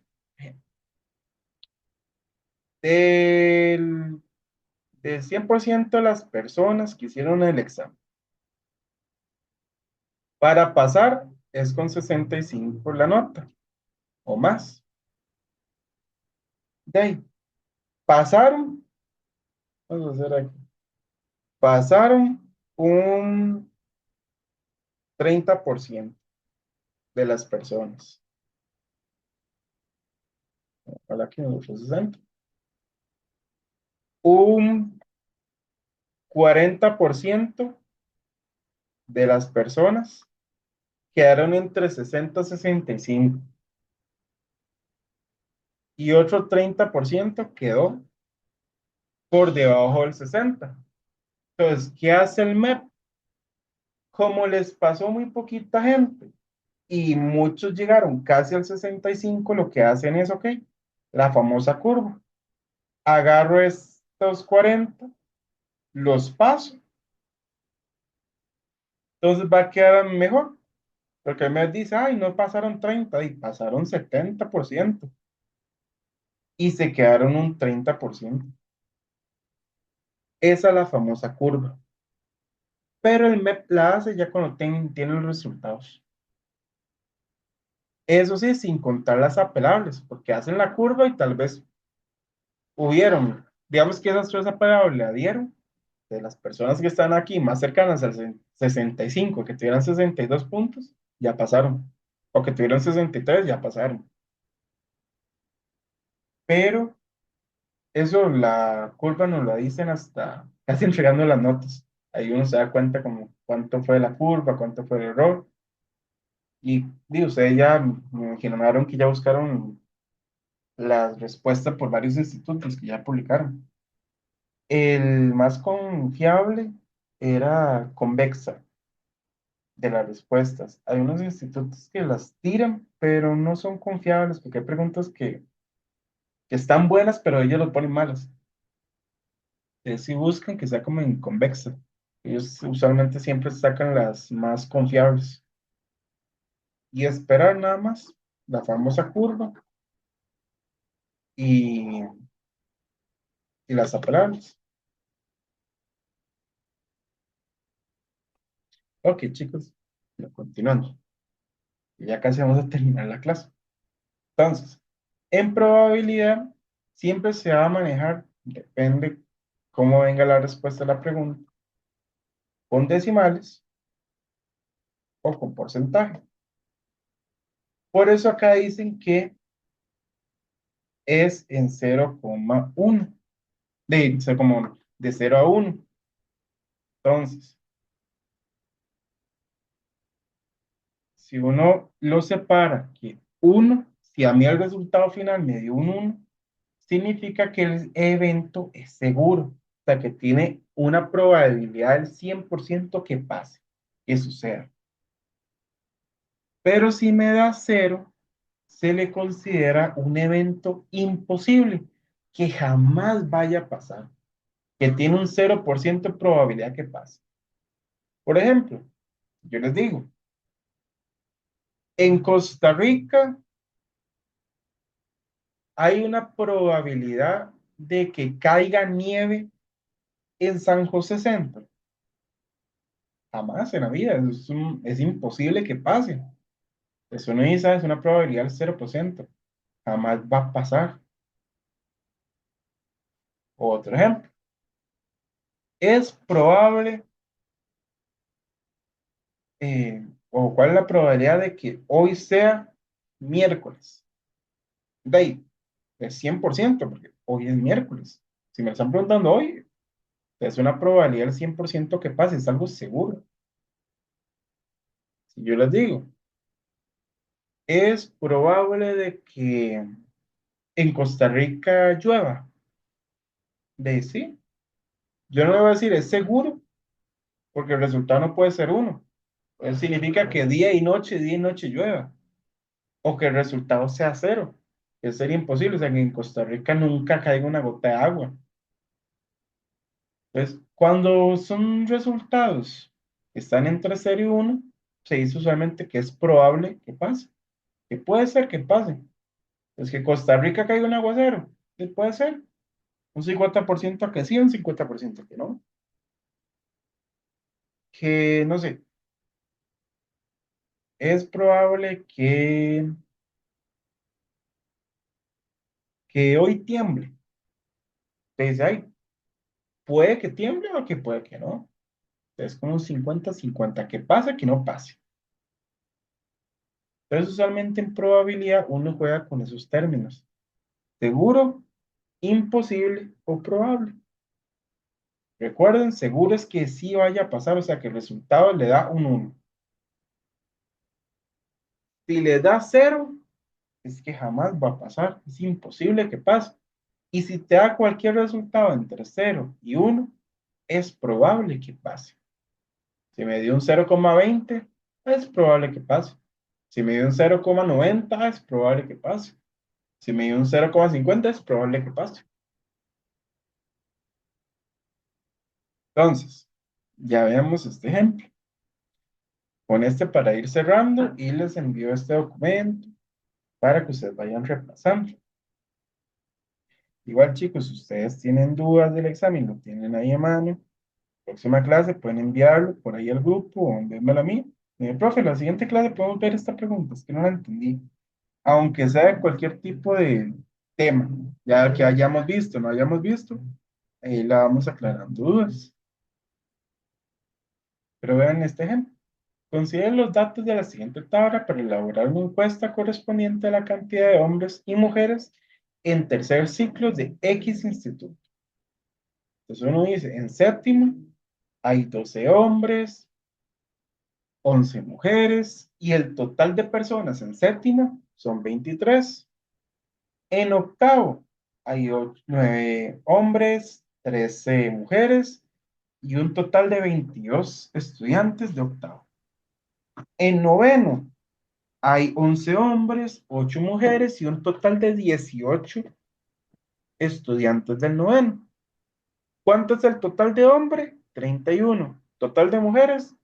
Del, del 100% de las personas que hicieron el examen. Para pasar es con 65 la nota o más. De ahí, pasaron, vamos a hacer aquí, pasaron un 30% de las personas. Ojalá que no fue 60. Un 40% de las personas quedaron entre 60 y 65 y otro 30% quedó por debajo del 60. Entonces, ¿qué hace el MEP? Como les pasó muy poquita gente y muchos llegaron casi al 65, lo que hacen es, ok, la famosa curva. Agarro estos 40, los paso, entonces va a quedar mejor, porque me dice, ay, no pasaron 30 y pasaron 70% y se quedaron un 30%. Esa es la famosa curva. Pero el MEP la hace ya cuando tiene los resultados. Eso sí, sin contar las apelables, porque hacen la curva y tal vez hubieron, digamos que esas tres apelables la dieron de las personas que están aquí más cercanas al 65, que tuvieran 62 puntos, ya pasaron. O que tuvieron 63, ya pasaron. Pero eso, la curva nos la dicen hasta casi entregando las notas. Ahí uno se da cuenta como cuánto fue la curva, cuánto fue el error. Y digo, ustedes ya me imaginaron que ya buscaron las respuestas por varios institutos que ya publicaron. El más confiable era Convexa de las respuestas. Hay unos institutos que las tiran, pero no son confiables porque hay preguntas que están buenas, pero ellos lo ponen malas. Si buscan que sea como en Convexa. Ellos usualmente siempre sacan las más confiables. Y esperar nada más la famosa curva y, y las apelables. Ok, chicos, continuando. Ya casi vamos a terminar la clase. Entonces, en probabilidad, siempre se va a manejar, depende cómo venga la respuesta a la pregunta, con decimales o con porcentaje. Por eso acá dicen que es en 0,1, de 0 a 1. Entonces, si uno lo separa, que 1, si a mí el resultado final me dio un 1, significa que el evento es seguro, o sea, que tiene una probabilidad del 100% que pase, que suceda. Pero si me da 0, se le considera un evento imposible, que jamás vaya a pasar, que tiene un 0% de probabilidad que pase. Por ejemplo, yo les digo, en Costa Rica hay una probabilidad de que caiga nieve en San José Centro. Jamás en la vida, es imposible que pase. Eso no es una probabilidad del 0%. Jamás va a pasar. Otro ejemplo. Es probable, o cuál es la probabilidad de que hoy sea miércoles. De ahí, es 100%, porque hoy es miércoles. Si me están preguntando hoy, es una probabilidad del 100% que pase, es algo seguro. Si yo les digo, es probable de que en Costa Rica llueva. De sí, yo no le voy a decir, es seguro, porque el resultado no puede ser uno. Eso significa que día y noche llueva, o que el resultado sea cero. Eso sería imposible, o sea, que en Costa Rica nunca caiga una gota de agua. Entonces, cuando son resultados que están entre 0 y 1, se dice usualmente que es probable que pase, que puede ser que pase. Es que Costa Rica caiga un aguacero, que puede ser, un 50% que sí, un 50% que no. Que, no sé, es probable que hoy tiemble. Te dice, ay, puede que tiemble o que puede que no. Es como un 50-50, que pase, que no pase. Entonces, usualmente en probabilidad uno juega con esos términos. seguro, imposible o probable. Recuerden, seguro es que sí vaya a pasar, o sea que el resultado le da un 1. Si le da 0, es que jamás va a pasar, es imposible que pase. Y si te da cualquier resultado entre 0 y 1, es probable que pase. Si me dio un 0,20, es probable que pase. Si me dio un 0,90, es probable que pase. Si me dio un 0,50, es probable que pase. Entonces, ya veamos este ejemplo. Con este para ir cerrando y les envío este documento para que ustedes vayan repasando. Igual, chicos, si ustedes tienen dudas del examen, lo tienen ahí a mano. Próxima clase pueden enviarlo por ahí al grupo o enviármelo a mí. Profe, la siguiente clase podemos ver esta pregunta, es que no la entendí. Aunque sea de cualquier tipo de tema, ya que hayamos visto, no hayamos visto, ahí la vamos aclarando dudas. Pero vean este ejemplo. Consideren los datos de la siguiente tabla para elaborar una encuesta correspondiente a la cantidad de hombres y mujeres en tercer ciclo de X instituto. Entonces uno dice, en séptimo hay 12 hombres, 11 mujeres y el total de personas en séptimo son 23. En octavo hay 9 hombres, 13 mujeres y un total de 22 estudiantes de octavo. En noveno hay 11 hombres, 8 mujeres y un total de 18 estudiantes del noveno. ¿Cuánto es el total de hombres? 31. Total de mujeres,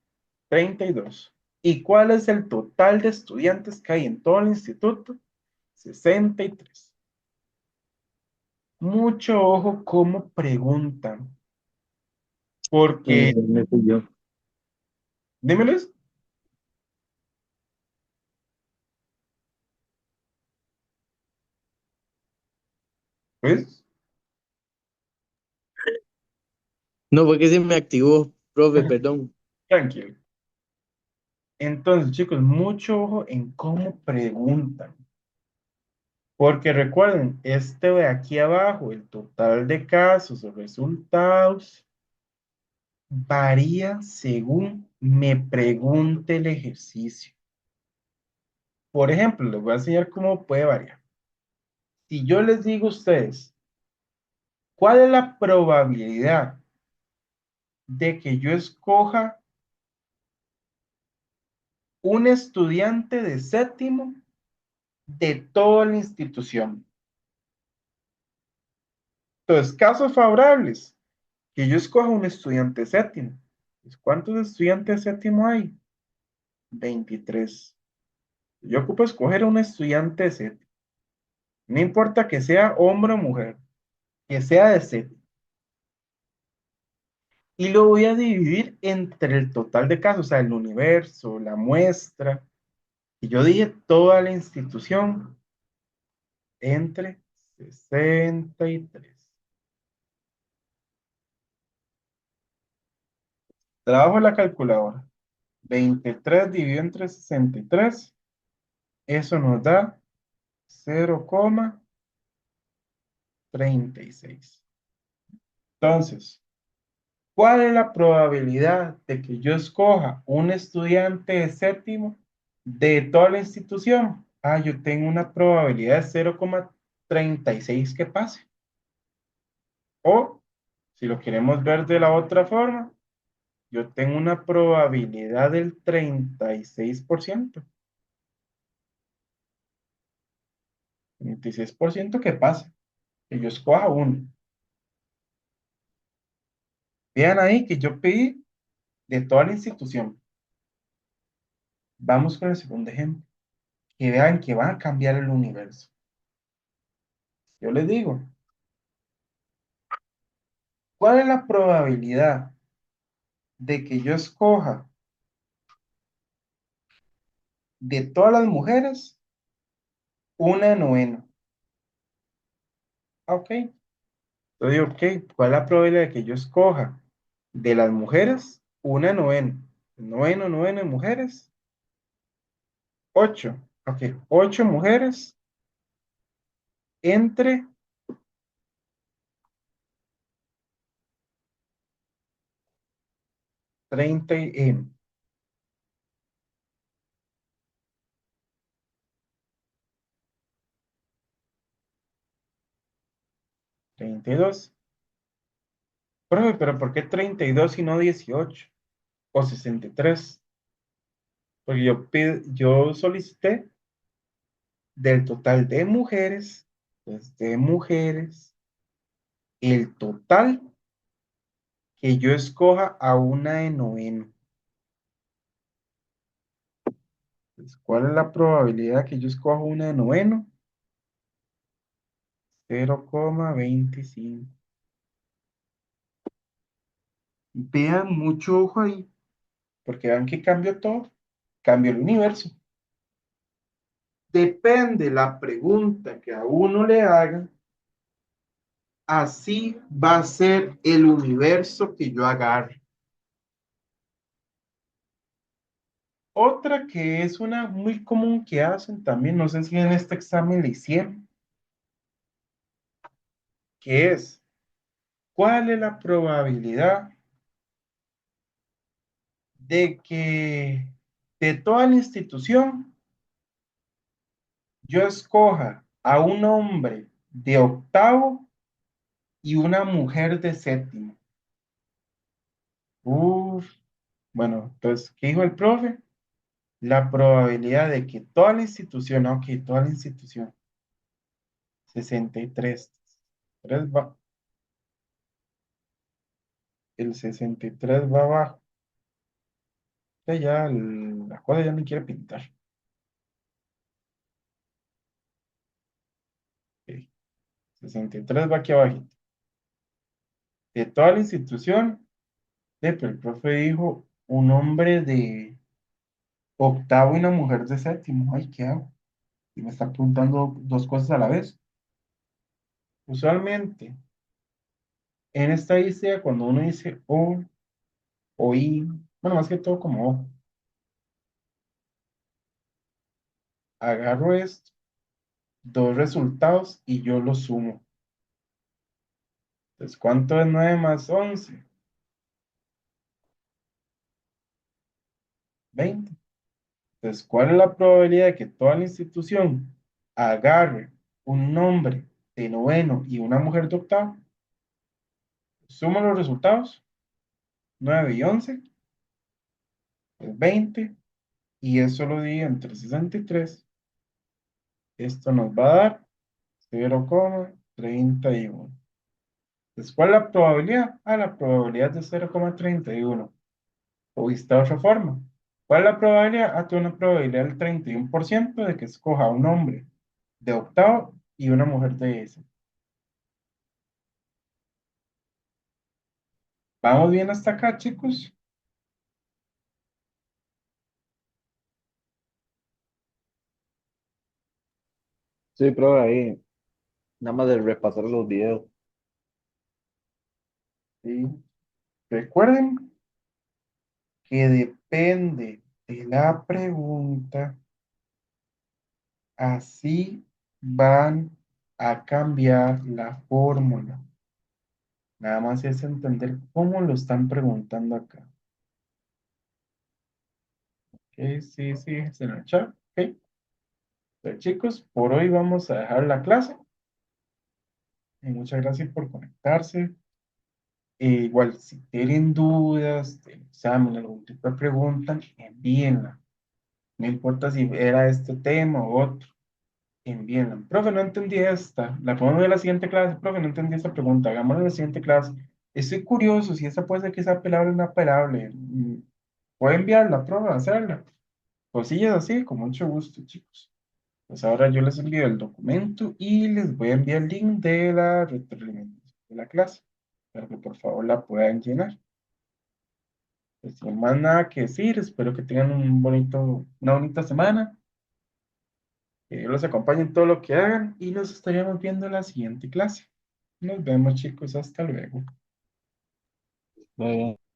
32. ¿Y cuál es el total de estudiantes que hay en todo el instituto? 63. Mucho ojo cómo preguntan, porque, No soy yo. dímeles, pues, No, porque se me activó, profe, perdón. tranquilo. Entonces, chicos, mucho ojo en cómo preguntan. Porque recuerden, este de aquí abajo, el total de casos o resultados, varía según me pregunte el ejercicio. Por ejemplo, les voy a enseñar cómo puede variar. Si yo les digo a ustedes, ¿cuál es la probabilidad de que yo escoja un estudiante de séptimo de toda la institución? Entonces, casos favorables, que yo escoja un estudiante séptimo. Pues, ¿cuántos estudiantes séptimo hay? 23. Yo ocupo escoger un estudiante séptimo. No importa que sea hombre o mujer, que sea de séptimo. Y lo voy a dividir entre el total de casos, o sea, el universo, la muestra. Y yo dije toda la institución entre 63. Trabajo la calculadora. 23 dividido entre 63. Eso nos da 0,36. Entonces, ¿cuál es la probabilidad de que yo escoja un estudiante de séptimo de toda la institución? Ah, yo tengo una probabilidad de 0,36 que pase. O, si lo queremos ver de la otra forma, yo tengo una probabilidad del 36%. 36% que pase, que yo escoja uno. Vean ahí que yo pedí de toda la institución. Vamos con el segundo ejemplo. Que vean que va a cambiar el universo. Yo les digo, ¿cuál es la probabilidad de que yo escoja de todas las mujeres una novena? Ok. Yo digo, ok, ¿cuál es la probabilidad de que yo escoja de las mujeres una novena? Noveno, novena mujeres. 8. Ok, 8 mujeres entre 30 32. Profe, pero ¿por qué 32 y no 18 o 63? Porque yo solicité del total de mujeres, pues de mujeres, el total que yo escoja a una de noveno. Pues, ¿cuál es la probabilidad que yo escoja una de noveno? 0,25. Vean mucho ojo ahí, porque vean que cambio todo, cambio el universo. Depende la pregunta que a uno le hagan, así va a ser el universo que yo agarre. Otra que es una muy común que hacen también, no sé si en este examen le hicieron, que es, ¿cuál es la probabilidad de que de toda la institución yo escoja a un hombre de octavo y una mujer de séptimo? Uf, bueno, entonces, ¿qué dijo el profe? La probabilidad de que toda la institución, ok, toda la institución, 63, 3 va, el 63 va abajo. Ya la cosa ya me quiere pintar. Ok, 63 va aquí abajo. De toda la institución, pero el profe dijo un hombre de octavo y una mujer de séptimo. Ay, ¿qué hago? Y me está preguntando dos cosas a la vez. Usualmente, en estadística, cuando uno dice o I, bueno, más que todo como O, agarro esto, dos resultados y yo los sumo. Entonces, ¿cuánto es 9 más 11? 20. Entonces, ¿cuál es la probabilidad de que toda la institución agarre un nombre de noveno y una mujer de octavo? Suma los resultados, 9 y 11 es 20, y eso lo divido entre 63. Esto nos va a dar 0,31. Entonces, ¿cuál es la probabilidad? La probabilidad de 0,31. O vista de otra forma. ¿Cuál es la probabilidad? Tiene una probabilidad del 31% de que escoja un hombre de octavo y una mujer de ese. ¿Vamos bien hasta acá, chicos? Sí, profe, ahí, nada más de repasar los videos. Sí. Recuerden que depende de la pregunta, así van a cambiar la fórmula. Nada más es entender cómo lo están preguntando acá. Ok, sí, sí, es en el chat. Ok. Entonces, chicos, por hoy vamos a dejar la clase. Y muchas gracias por conectarse. Igual, si tienen dudas del examen, algún tipo de pregunta, envíenla. No importa si era este tema o otro, envíenla. Profe, no entendí esta. La podemos ver en la siguiente clase. Profe, no entendí esta pregunta. Hagámosla en la siguiente clase. Estoy curioso si esta puede ser que sea apelable o no apelable. Voy a enviarla, profe, a hacerla. Cosillas así, con mucho gusto, chicos. Pues ahora yo les envío el documento y les voy a enviar el link de la retroalimentación de la clase para que por favor la puedan llenar. Pues sin más nada que decir, espero que tengan una bonita semana, que Dios los acompañe en todo lo que hagan y nos estaríamos viendo en la siguiente clase. Nos vemos, chicos, hasta luego. Muy bien.